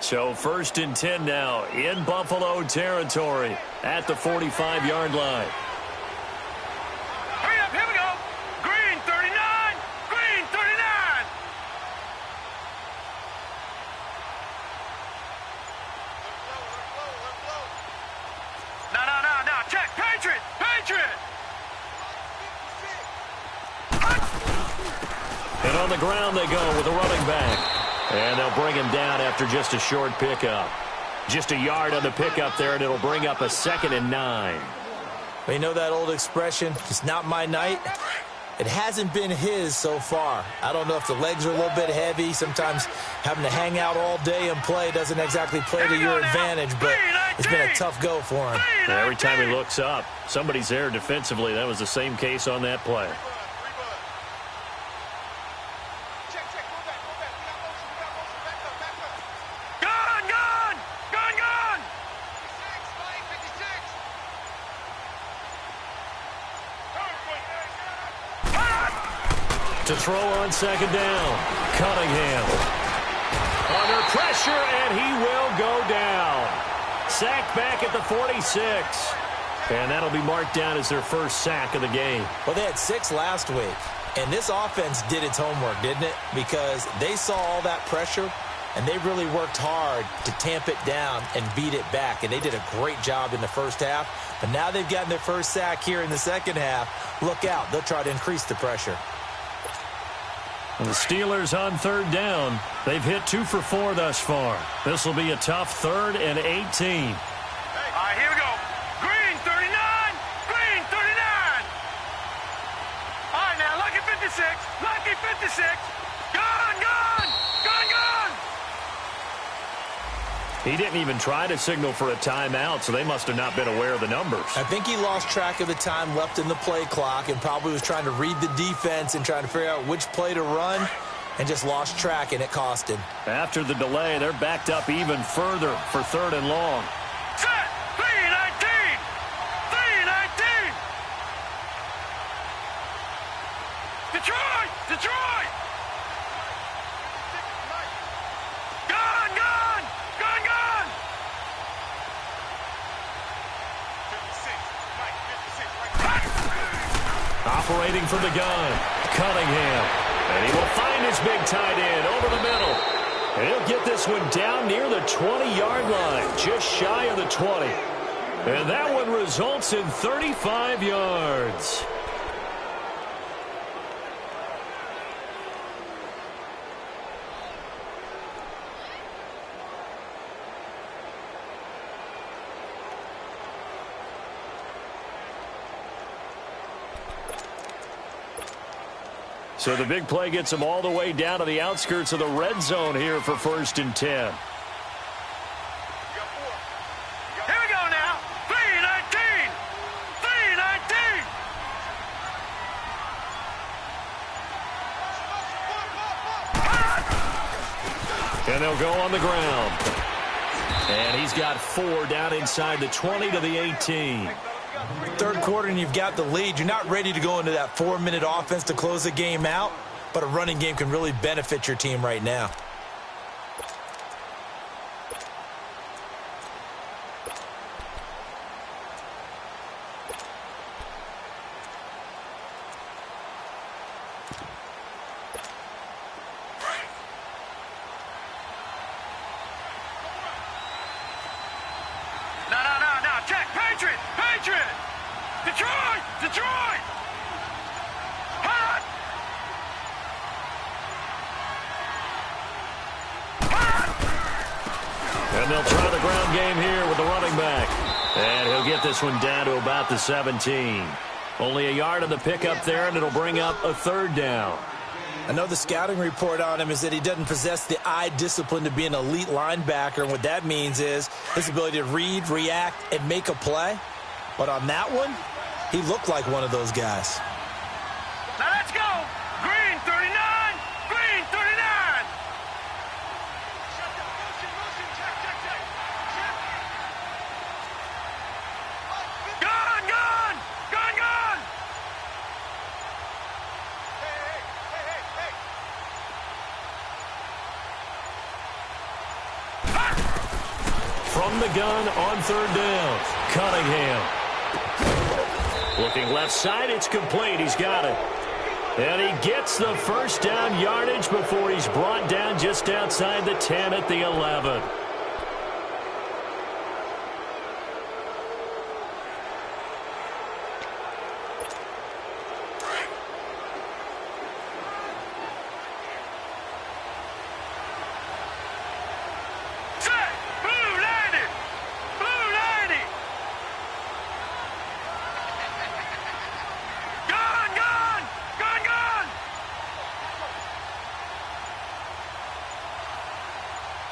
Speaker 2: So 1st and 10 now in Buffalo territory at the 45-yard line. And on the ground they go with a running back. And they'll bring him down after just a short pickup. Just a yard on the pickup there, and it'll bring up a 2nd and 9.
Speaker 3: You know that old expression, it's not my night? It hasn't been his so far. I don't know if the legs are a little bit heavy. Sometimes having to hang out all day and play doesn't exactly play to your advantage, but it's been a tough go for him.
Speaker 2: And every time he looks up, somebody's there defensively. That was the same case on that play. To throw on second down, Cunningham. Under pressure, and he will go down. Sacked back at the 46. And that'll be marked down as their first sack of the game.
Speaker 3: Well, they had 6 last week. And this offense did its homework, didn't it? Because they saw all that pressure, and they really worked hard to tamp it down and beat it back. And they did a great job in the first half. But now they've gotten their first sack here in the second half. Look out. They'll try to increase the pressure.
Speaker 2: And the Steelers on third down. They've hit 2 for 4 thus far. This will be a tough 3rd and 18.
Speaker 4: All right, here we go. Green 39. Green 39. All right, now, lucky 56. Lucky 56. Gone, gone. Gone, gone.
Speaker 2: He didn't even try to signal for a timeout, so they must have not been aware of the numbers.
Speaker 3: I think he lost track of the time left in the play clock and probably was trying to read the defense and trying to figure out which play to run and just lost track, and it cost him.
Speaker 2: After the delay, they're backed up even further for 3rd and long.
Speaker 4: Set. 3-19. 3-19. Detroit. Detroit. Gone, gone. Gone, gone. 56.
Speaker 2: Operating from the gun, Cunningham. And he will find his big tight end over the middle. And he'll get this one down near the 20-yard line, just shy of the 20. And that one results in 35 yards. So the big play gets them all the way down to the outskirts of the red zone here for 1st and 10.
Speaker 4: Here we go now. 3-19. 3-19.
Speaker 2: And they'll go on the ground. And he's got 4 down inside the 20 to the 18.
Speaker 3: Third quarter and you've got the lead. You're not ready to go into that 4-minute offense to close the game out, but a running game can really benefit your team right now.
Speaker 4: No. Check. Patriot. Patriot. Detroit. Detroit. Hot.
Speaker 2: And they'll try the ground game here with the running back. And he'll get this one down to about the 17. Only a yard on the pickup there, and it'll bring up a 3rd down.
Speaker 3: I know the scouting report on him is that he doesn't possess the eye discipline to be an elite linebacker, and what that means is his ability to read, react, and make a play. But on that one, he looked like one of those guys.
Speaker 4: Now let's go. Green 39. Green 39. Gone, gone. Gone, gone.
Speaker 2: From the gun on 3rd down, Cunningham. Looking left side, it's complete. He's got it. And he gets the 1st down yardage before he's brought down just outside the 10 at the 11.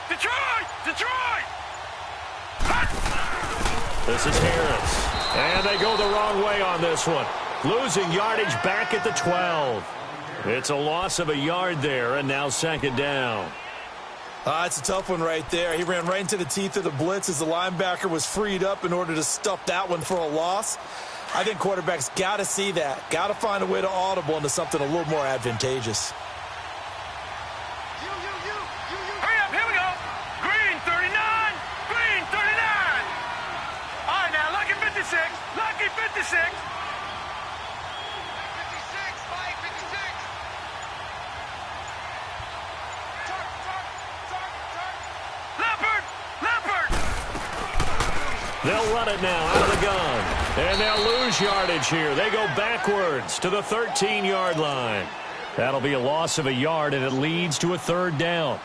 Speaker 4: Detroit! Detroit!
Speaker 2: This is Harris. And they go the wrong way on this one. Losing yardage back at the 12. It's a loss of a yard there, and now 2nd down.
Speaker 3: It's a tough one right there. He ran right into the teeth of the blitz as the linebacker was freed up in order to stuff that one for a loss. I think quarterbacks got to see that. Got to find a way to audible into something a little more advantageous.
Speaker 4: Hurry up, here we go. Green 39, green 39. All right, now, lucky 56, lucky
Speaker 2: They'll run it now out of the gun. And they'll lose yardage here. They go backwards to the 13-yard line. That'll be a loss of a yard, and it leads to a 3rd down.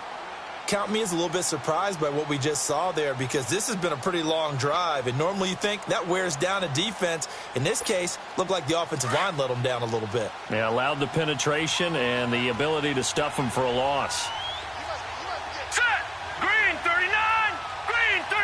Speaker 3: Count me as a little bit surprised by what we just saw there, because this has been a pretty long drive, and normally you think that wears down a defense. In this case, looked like the offensive line let them down a little bit.
Speaker 2: Yeah, allowed the penetration and the ability to stuff them for a loss.
Speaker 4: Set! Green 39! Green 39!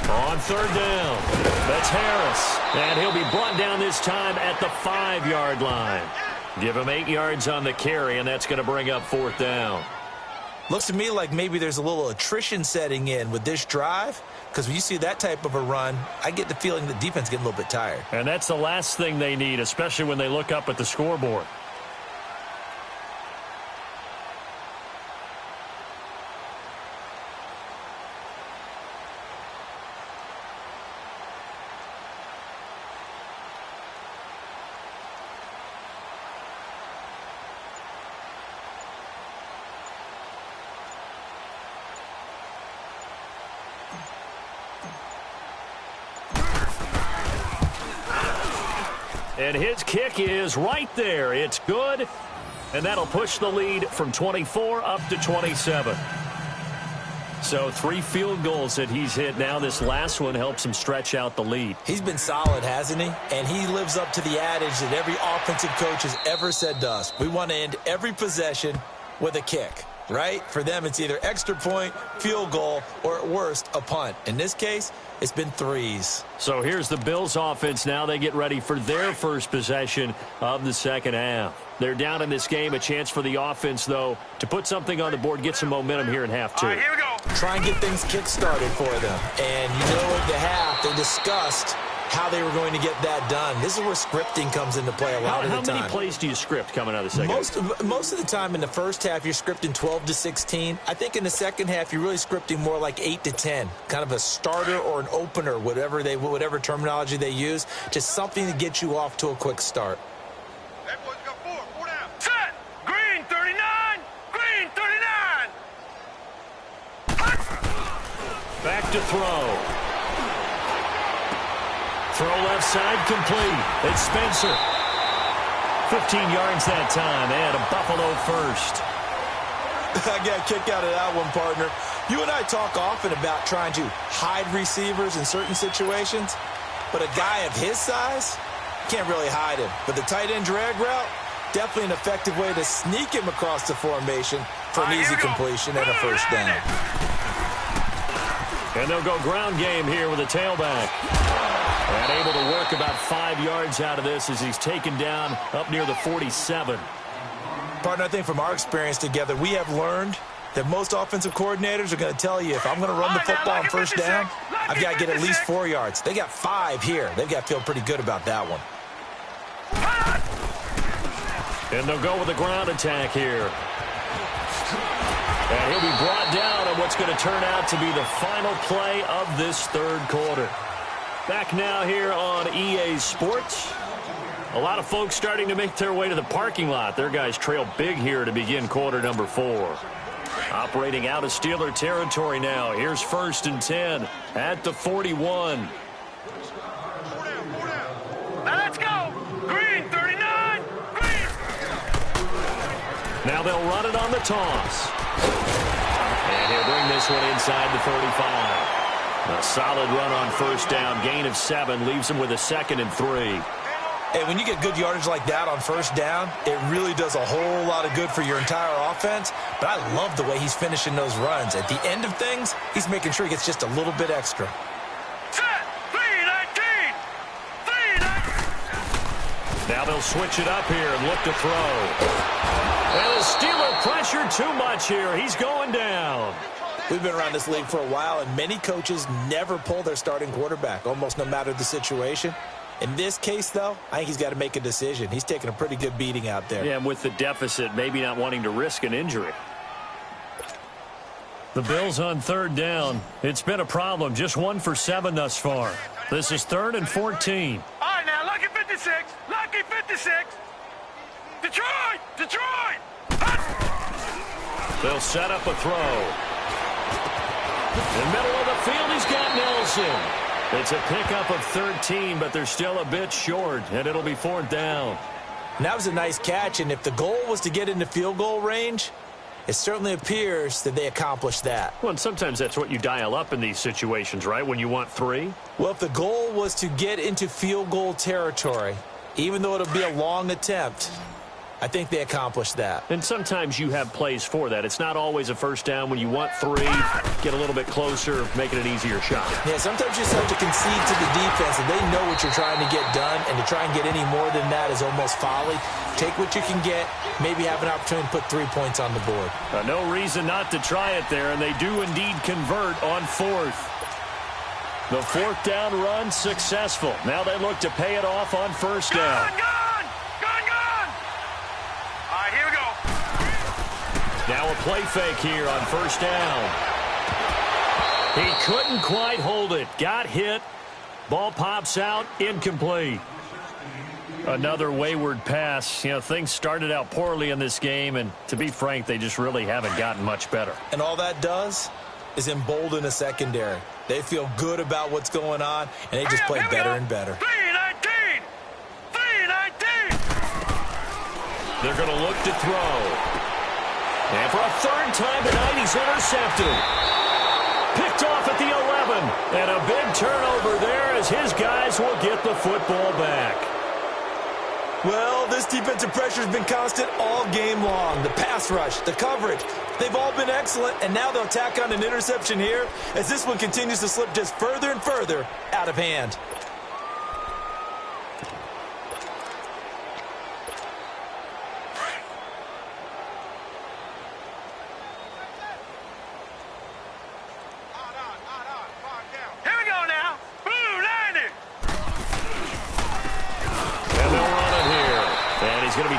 Speaker 2: On 3rd down, that's Harris. And he'll be brought down this time at the 5-yard line. Give him 8 yards on the carry, and that's going to bring up 4th down.
Speaker 3: Looks to me like maybe there's a little attrition setting in with this drive, because when you see that type of a run, I get the feeling the defense getting a little bit tired.
Speaker 2: And that's the last thing they need, especially when they look up at the scoreboard. And his kick is right there. It's good. And that'll push the lead from 24 up to 27. So 3 field goals that he's hit now. This last one helps him stretch out the lead.
Speaker 3: He's been solid, hasn't he? And he lives up to the adage that every offensive coach has ever said to us. We want to end every possession with a kick, right? For them, it's either extra point, field goal, or at worst, a punt. In this case, it's been 3s.
Speaker 2: So here's the Bills offense now. They get ready for their first possession of the 2nd half. They're down in this game. A chance for the offense, though, to put something on the board, get some momentum here in half 2.
Speaker 4: All right, here we go.
Speaker 3: Try and get things kick-started for them. And you know, at the half, they discussed how they were going to get that done. This is where scripting comes into play a lot of the time.
Speaker 2: How many plays do you script coming out of the 2nd half?
Speaker 3: Most of the time in the first half, you're scripting 12 to 16. I think in the 2nd half, you're really scripting more like 8 to 10. Kind of a starter or an opener, whatever terminology they use. Just something to get you off to a quick start.
Speaker 4: Hey, boys, got 4 down. Set! Green 39! Green 39!
Speaker 2: Back to throw. Throw left side complete. It's Spencer. 15 yards that time, and a Buffalo first.
Speaker 3: I got a kick out of that one, partner. You and I talk often about trying to hide receivers in certain situations, but a guy of his size can't really hide him. But the tight end drag route, definitely an effective way to sneak him across the formation for an easy completion and a first down.
Speaker 2: And they'll go ground game here with a tailback. And able to work about 5 yards out of this as he's taken down up near the 47.
Speaker 3: Partner, I think from our experience together, we have learned that most offensive coordinators are going to tell you, if I'm going to run the football on first down, I've got to get at least 4 yards. They got 5 here. They've got to feel pretty good about that one.
Speaker 2: And they'll go with a ground attack here. And he'll be brought down on what's going to turn out to be the final play of this 3rd quarter. Back now here on EA Sports. A lot of folks starting to make their way to the parking lot. Their guys trail big here to begin quarter number 4. Operating out of Steeler territory now. Here's 1st and 10 at the 41.
Speaker 4: Let's go! Green 39! Green!
Speaker 2: Now they'll run it on the toss. And he'll bring this one inside the 35. A solid run on first down. Gain of 7 leaves him with a 2nd and 3.
Speaker 3: Hey, when you get good yardage like that on first down, it really does a whole lot of good for your entire offense. But I love the way he's finishing those runs. At the end of things, he's making sure he gets just a little bit extra.
Speaker 4: Set! 319! 319!
Speaker 2: Now they'll switch it up here and look to throw. And the Steeler pressure too much here. He's going down.
Speaker 3: We've been around this league for a while, and many coaches never pull their starting quarterback, almost no matter the situation. In this case, though, I think he's got to make a decision. He's taking a pretty good beating out there.
Speaker 2: Yeah, and with the deficit, maybe not wanting to risk an injury. The Bills on third down. It's been a problem. Just 1 for 7 thus far. This is 3rd and 14.
Speaker 4: All right, now, lucky 56. Lucky 56. Detroit! Detroit!
Speaker 2: They'll set up a throw. In the middle of the field, he's got Nelson. It's a pickup of 13, but they're still a bit short, and it'll be 4th down.
Speaker 3: And that was a nice catch, and if the goal was to get into field goal range, it certainly appears that they accomplished that.
Speaker 2: Well, and sometimes that's what you dial up in these situations, right, when you want 3?
Speaker 3: Well, if the goal was to get into field goal territory, even though it'll be a long attempt, I think they accomplished that.
Speaker 2: And sometimes you have plays for that. It's not always a first down when you want 3, get a little bit closer, make it an easier shot.
Speaker 3: Yeah, sometimes you just have to concede to the defense, and they know what you're trying to get done, and to try and get any more than that is almost folly. Take what you can get, maybe have an opportunity to put 3 points on the board.
Speaker 2: No reason not to try it there, and they do indeed convert on 4th. The 4th down run successful. Now they look to pay it off on 1st down.
Speaker 4: Here we go.
Speaker 2: Now a play fake here on 1st down. He couldn't quite hold it. Got hit. Ball pops out. Incomplete. Another wayward pass. You know, things started out poorly in this game, and to be frank, they just really haven't gotten much better.
Speaker 3: And all that does is embolden a secondary. They feel good about what's going on, and they just play better and better.
Speaker 4: 3-19. 3-19.
Speaker 2: They're going to look to throw. And for a 3rd time tonight, he's intercepted. Picked off at the 11. And a big turnover there as his guys will get the football back.
Speaker 3: Well, this defensive pressure has been constant all game long. The pass rush, the coverage, they've all been excellent. And now they'll tack on an interception here as this one continues to slip just further and further out of hand.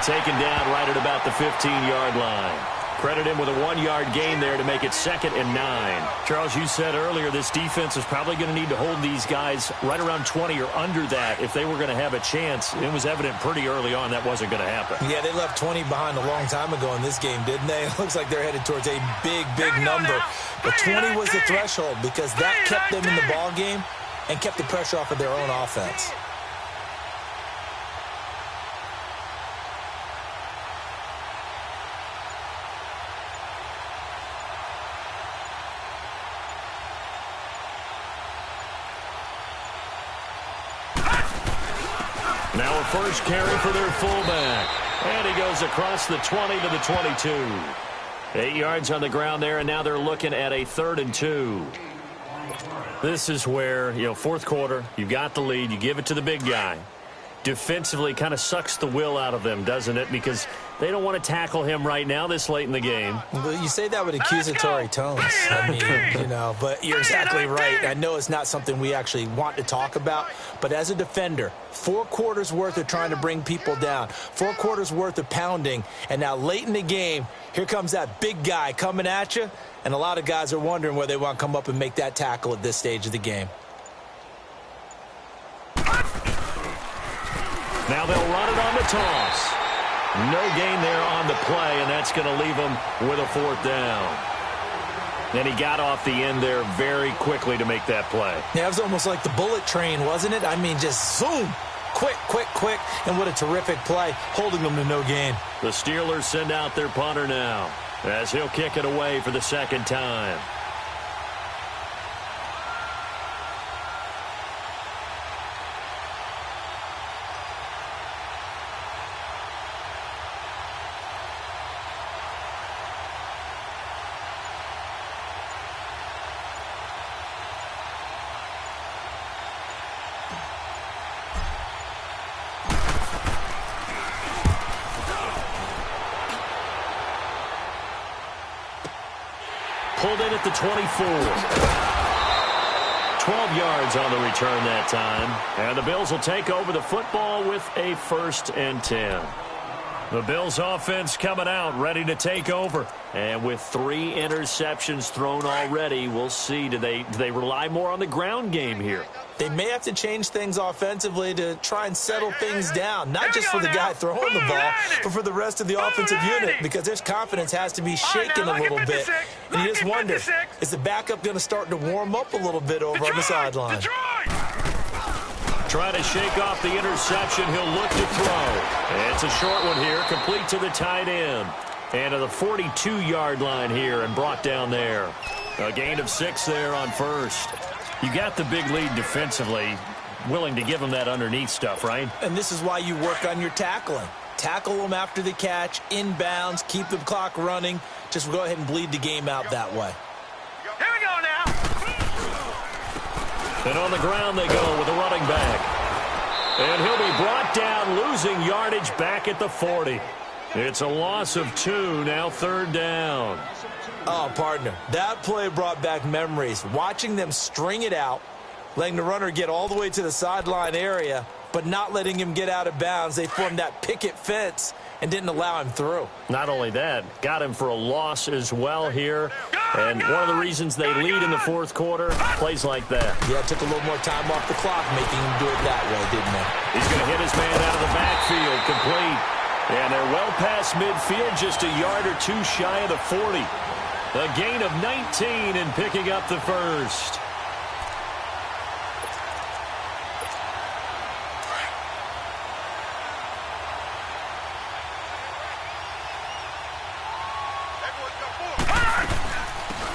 Speaker 2: Taken down right at about the 15-yard line. Credit him with a 1-yard gain there to make it 2nd and 9. Charles, you said earlier this defense is probably going to need to hold these guys right around 20 or under that if they were going to have a chance. It was evident pretty early on that wasn't going to happen.
Speaker 3: Yeah, they left 20 behind a long time ago in this game, didn't they? It looks like they're headed towards a big, big number. But 20 was the threshold because that kept them in the ball game and kept the pressure off of their own offense.
Speaker 2: Now a first carry for their fullback. And he goes across the 20 to the 22. 8 yards on the ground there, and now they're looking at a 3rd and 2. This is where, you know, 4th quarter, you got the lead, you give it to the big guy. Defensively kind of sucks the will out of them, doesn't it? Because they don't want to tackle him right now this late in the game.
Speaker 3: Well, you say that with accusatory tones. I mean, you know, but you're exactly right. I know it's not something we actually want to talk about, but as a defender, 4 quarters worth of trying to bring people down, 4 quarters worth of pounding, and now late in the game, here comes that big guy coming at you, and a lot of guys are wondering whether they want to come up and make that tackle at this stage of the game.
Speaker 2: Now they'll run it on the toss. No gain there on the play, and that's going to leave them with a 4th down. And he got off the end there very quickly to make that play.
Speaker 3: Yeah, it was almost like the bullet train, wasn't it? I mean, just zoom. Quick, quick, quick. And what a terrific play, holding them to no gain.
Speaker 2: The Steelers send out their punter now as he'll kick it away for the 2nd time. Pulled in at the 24. 12 yards on the return that time. And the Bills will take over the football with a 1st and 10. The Bills offense coming out, ready to take over. And with 3 interceptions thrown already, we'll see. Do they rely more on the ground game here?
Speaker 3: They may have to change things offensively to try and settle things down, not just for the guy throwing the ball, but for the rest of the offensive unit, because their confidence has to be shaken a little bit. And you just wonder, is the backup going to start to warm up a little bit over on the sideline?
Speaker 2: Trying to shake off the interception. He'll look to throw. And it's a short one here, complete to the tight end. And to the 42-yard line here and brought down there. A gain of 6 there on first. You got the big lead defensively, willing to give them that underneath stuff, right?
Speaker 3: And this is why you work on your tackling. Tackle them after the catch, inbounds, keep the clock running. Just go ahead and bleed the game out that way.
Speaker 4: Here we go now.
Speaker 2: And on the ground they go with the running back. And he'll be brought down, losing yardage back at the 40. It's a loss of 2, now 3rd down.
Speaker 3: Oh, partner, that play brought back memories. Watching them string it out, letting the runner get all the way to the sideline area, but not letting him get out of bounds. They formed that picket fence and didn't allow him through.
Speaker 2: Not only that, got him for a loss as well here. And one of the reasons they lead in the 4th quarter, plays like that.
Speaker 3: Yeah, it took a little more time off the clock making him do it that way, didn't it?
Speaker 2: He's going to hit his man out of the backfield, complete. And they're well past midfield, just a yard or 2 shy of the 40. A gain of 19 and picking up the first.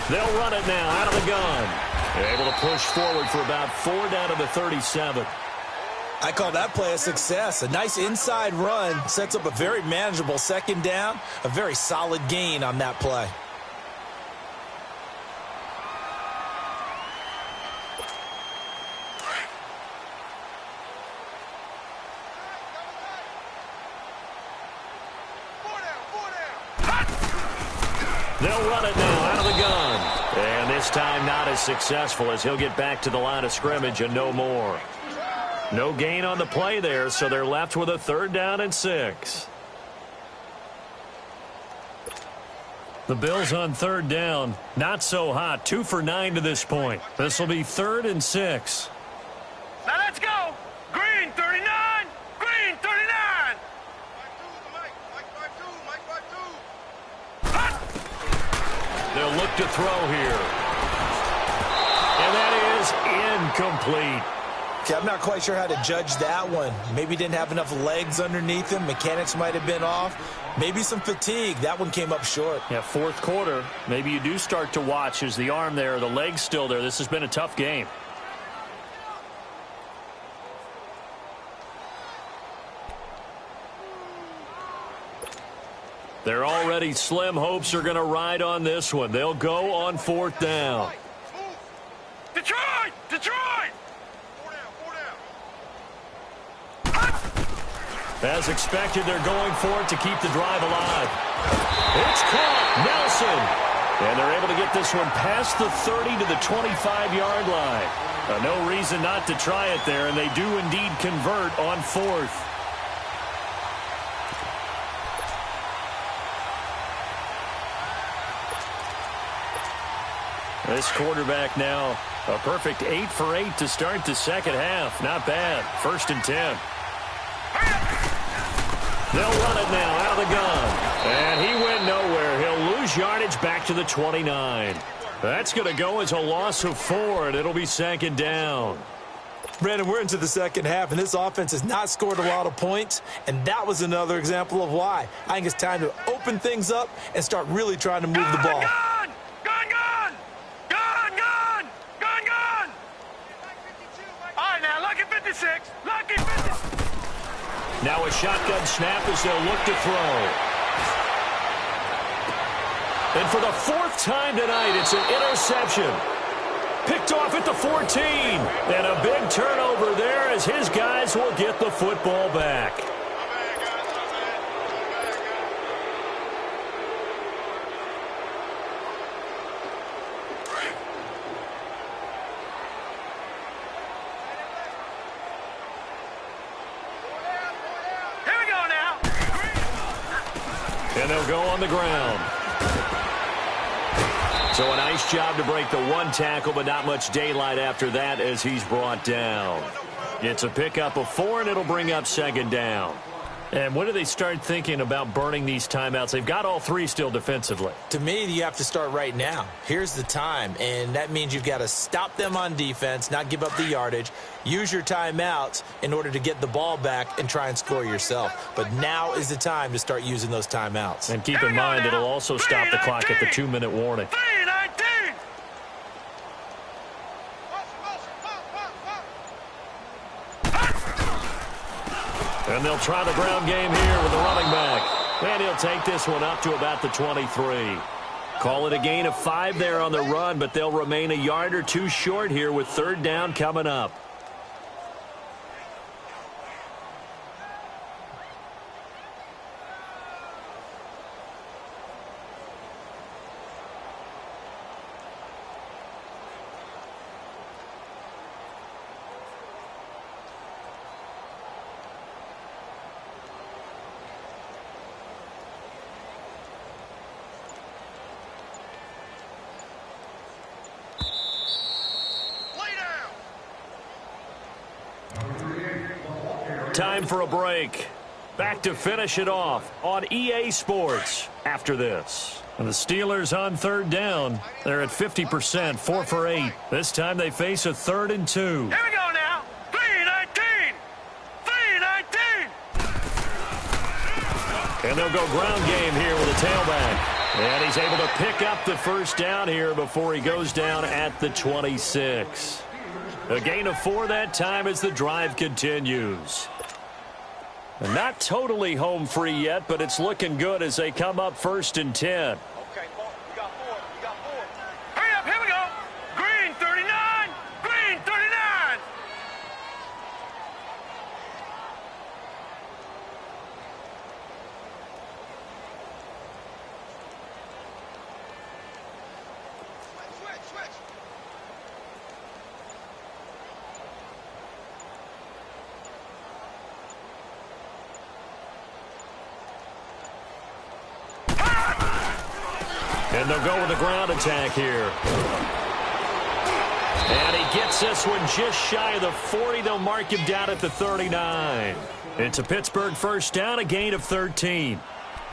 Speaker 2: They'll run it now out of the gun. They're able to push forward for about 4 down to the 37.
Speaker 3: I call that play a success. A nice inside run sets up a very manageable 2nd down. A very solid gain on that play.
Speaker 2: They'll run it now out of the gun. And this time not as successful as he'll get back to the line of scrimmage and no more. No gain on the play there, so they're left with a 3rd down and 6. The Bills on 3rd down. Not so hot. 2 for 9 to this point. This will be 3rd and 6.
Speaker 4: Now let's go. Green 39. Green 39.
Speaker 2: They'll look to throw here. And that is incomplete.
Speaker 3: Okay, I'm not quite sure how to judge that one. Maybe didn't have enough legs underneath him. Mechanics might have been off. Maybe some fatigue. That one came up short.
Speaker 2: Yeah, 4th quarter. Maybe you do start to watch. Is the arm there, the leg's still there? This has been a tough game. They're already slim hopes are going to ride on this one. They'll go on 4th down.
Speaker 4: Detroit! Detroit!
Speaker 2: As expected, they're going for it to keep the drive alive. It's caught. Nelson. And they're able to get this one past the 30 to the 25-yard line. No reason not to try it there, and they do indeed convert on 4th. This quarterback now, a perfect 8 for 8 to start the 2nd half. Not bad. 1st and 10. They'll run it now out of the gun. And he went nowhere. He'll lose yardage back to the 29. That's going to go as a loss of 4, and it'll be 2nd down.
Speaker 3: Brandon, we're into the 2nd half, and this offense has not scored a lot of points, and that was another example of why. I think it's time to open things up and start really trying to move the ball.
Speaker 4: Gun! Gun, gun! Gun, gun! Gun, gun! All right, now, lucky 56. Lucky 56.
Speaker 2: Now a shotgun snap as they'll look to throw. And for the 4th time tonight, it's an interception. Picked off at the 14. And a big turnover there as his guys will get the football back. And they'll go on the ground. So a nice job to break the one tackle, but not much daylight after that as he's brought down. It's a pickup of 4, and it'll bring up second down. And when do they start thinking about burning these timeouts? They've got all 3 still defensively.
Speaker 3: To me, you have to start right now. Here's the time, and that means you've got to stop them on defense, not give up the yardage, use your timeouts in order to get the ball back and try and score yourself. But now is the time to start using those timeouts.
Speaker 2: And keep in mind, it'll also stop the clock at the 2-minute warning.
Speaker 4: 3:19.
Speaker 2: And they'll try the ground game here with the running back. And he'll take this one up to about the 23. Call it a gain of 5 there on the run, but they'll remain a yard or 2 short here with third down coming up. Time for a break. Back to finish it off on EA Sports after this. And the Steelers on third down. They're at 50%, 4 for 8. This time they face a 3rd and 2.
Speaker 4: Here we go now. 3:19. 3:19.
Speaker 2: And they'll go ground game here with a tailback. And he's able to pick up the first down here before he goes down at the 26. A gain of 4 that time as the drive continues. And not totally home free yet, but it's looking good as they come up 1st and 10.
Speaker 4: Okay, we got 4. We got 4. Hurry up, here we go. Green 39. Green 39. Switch.
Speaker 2: And they'll go with the ground attack here. And he gets this one just shy of the 40. They'll mark him down at the 39. It's a Pittsburgh first down, a gain of 13.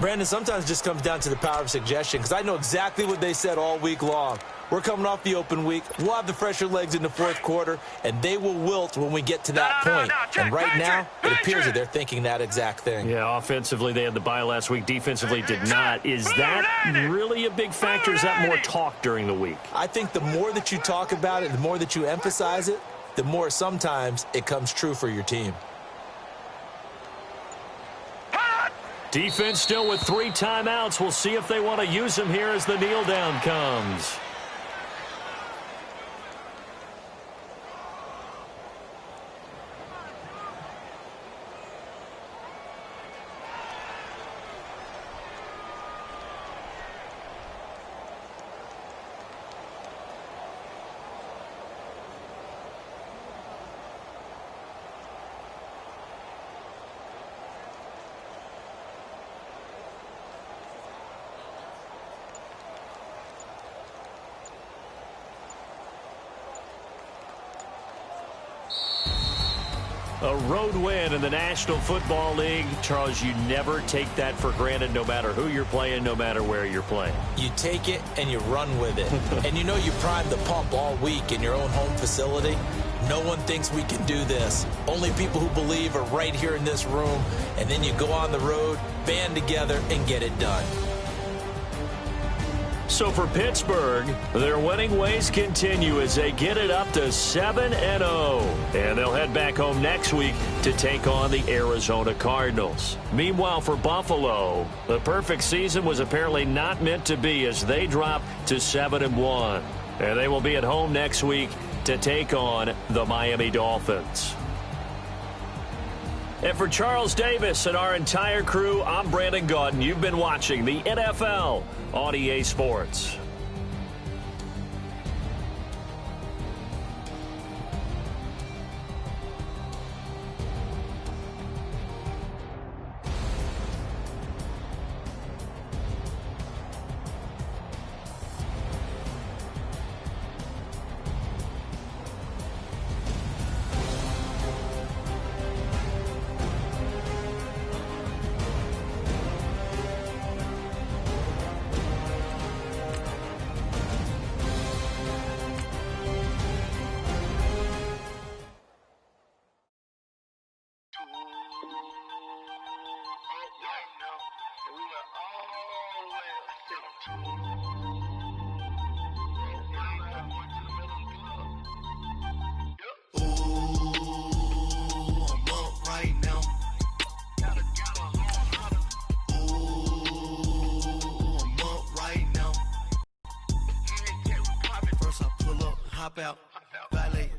Speaker 3: Brandon, sometimes it just comes down to the power of suggestion because I know exactly what they said all week long. We're coming off the open week. We'll have the fresher legs in the 4th quarter, and they will wilt when we get to that point. And right now, it appears that they're thinking that exact thing.
Speaker 2: Yeah, offensively, they had the bye last week. Defensively, did not. Is that really a big factor? Is that more talk during the week?
Speaker 3: I think the more that you talk about it, the more that you emphasize it, the more sometimes it comes true for your team.
Speaker 2: Defense still with 3 timeouts. We'll see if they want to use them here as the kneel down comes. A road win in the National Football League. Charles, you never take that for granted no matter who you're playing, no matter where you're playing.
Speaker 3: You take it and you run with it. And you know you primed the pump all week in your own home facility. No one thinks we can do this. Only people who believe are right here in this room. And then you go on the road, band together, and get it done.
Speaker 2: So for Pittsburgh, their winning ways continue as they get it up to 7-0. And they'll head back home next week to take on the Arizona Cardinals. Meanwhile, for Buffalo, the perfect season was apparently not meant to be as they drop to 7-1. And they will be at home next week to take on the Miami Dolphins. And for Charles Davis and our entire crew, I'm Brandon Gaudin. You've been watching the NFL on EA Sports.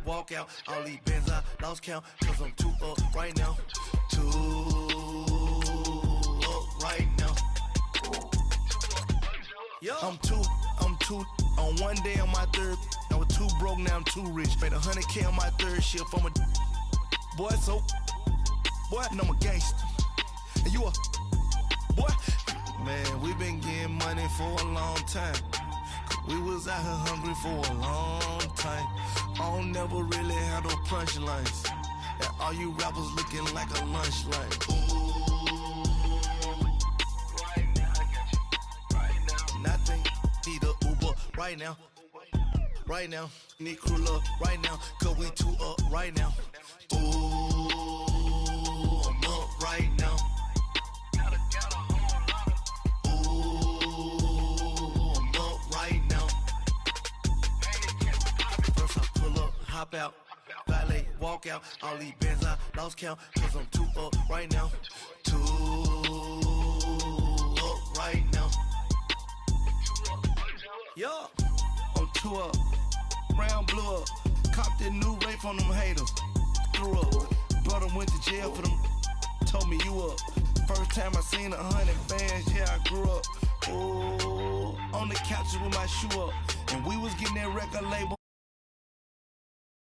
Speaker 5: walk out. All these bands I lost count, cause I'm too up right now. Too up right now. I'm too on one day on my third. I was too broke, now I'm too rich. Made 100K on my third shift. I'm a boy, so boy, and I'm a gangster. And you a boy. Man, we been getting money for a long time. We was out here hungry for a long time. I don't never really have no punchlines. And all you rappers looking like a lunch line. Ooh, right now, I got you. Right now, nothing. Need a Uber right now. Right now, need crew love right now. Cause we too up right now. Ooh, I'm up right now. Hop out, valet, walk out. All these bands I lost count, cause I'm too up right now. Too up right now. Yeah, I'm too up. Round blew up. Copped that new rape on them haters. Threw up. Brother went to jail for them. Told me you up. First time I seen 100 bands, yeah, I grew up. Ooh, on the couches with my shoe up. And we was getting that record label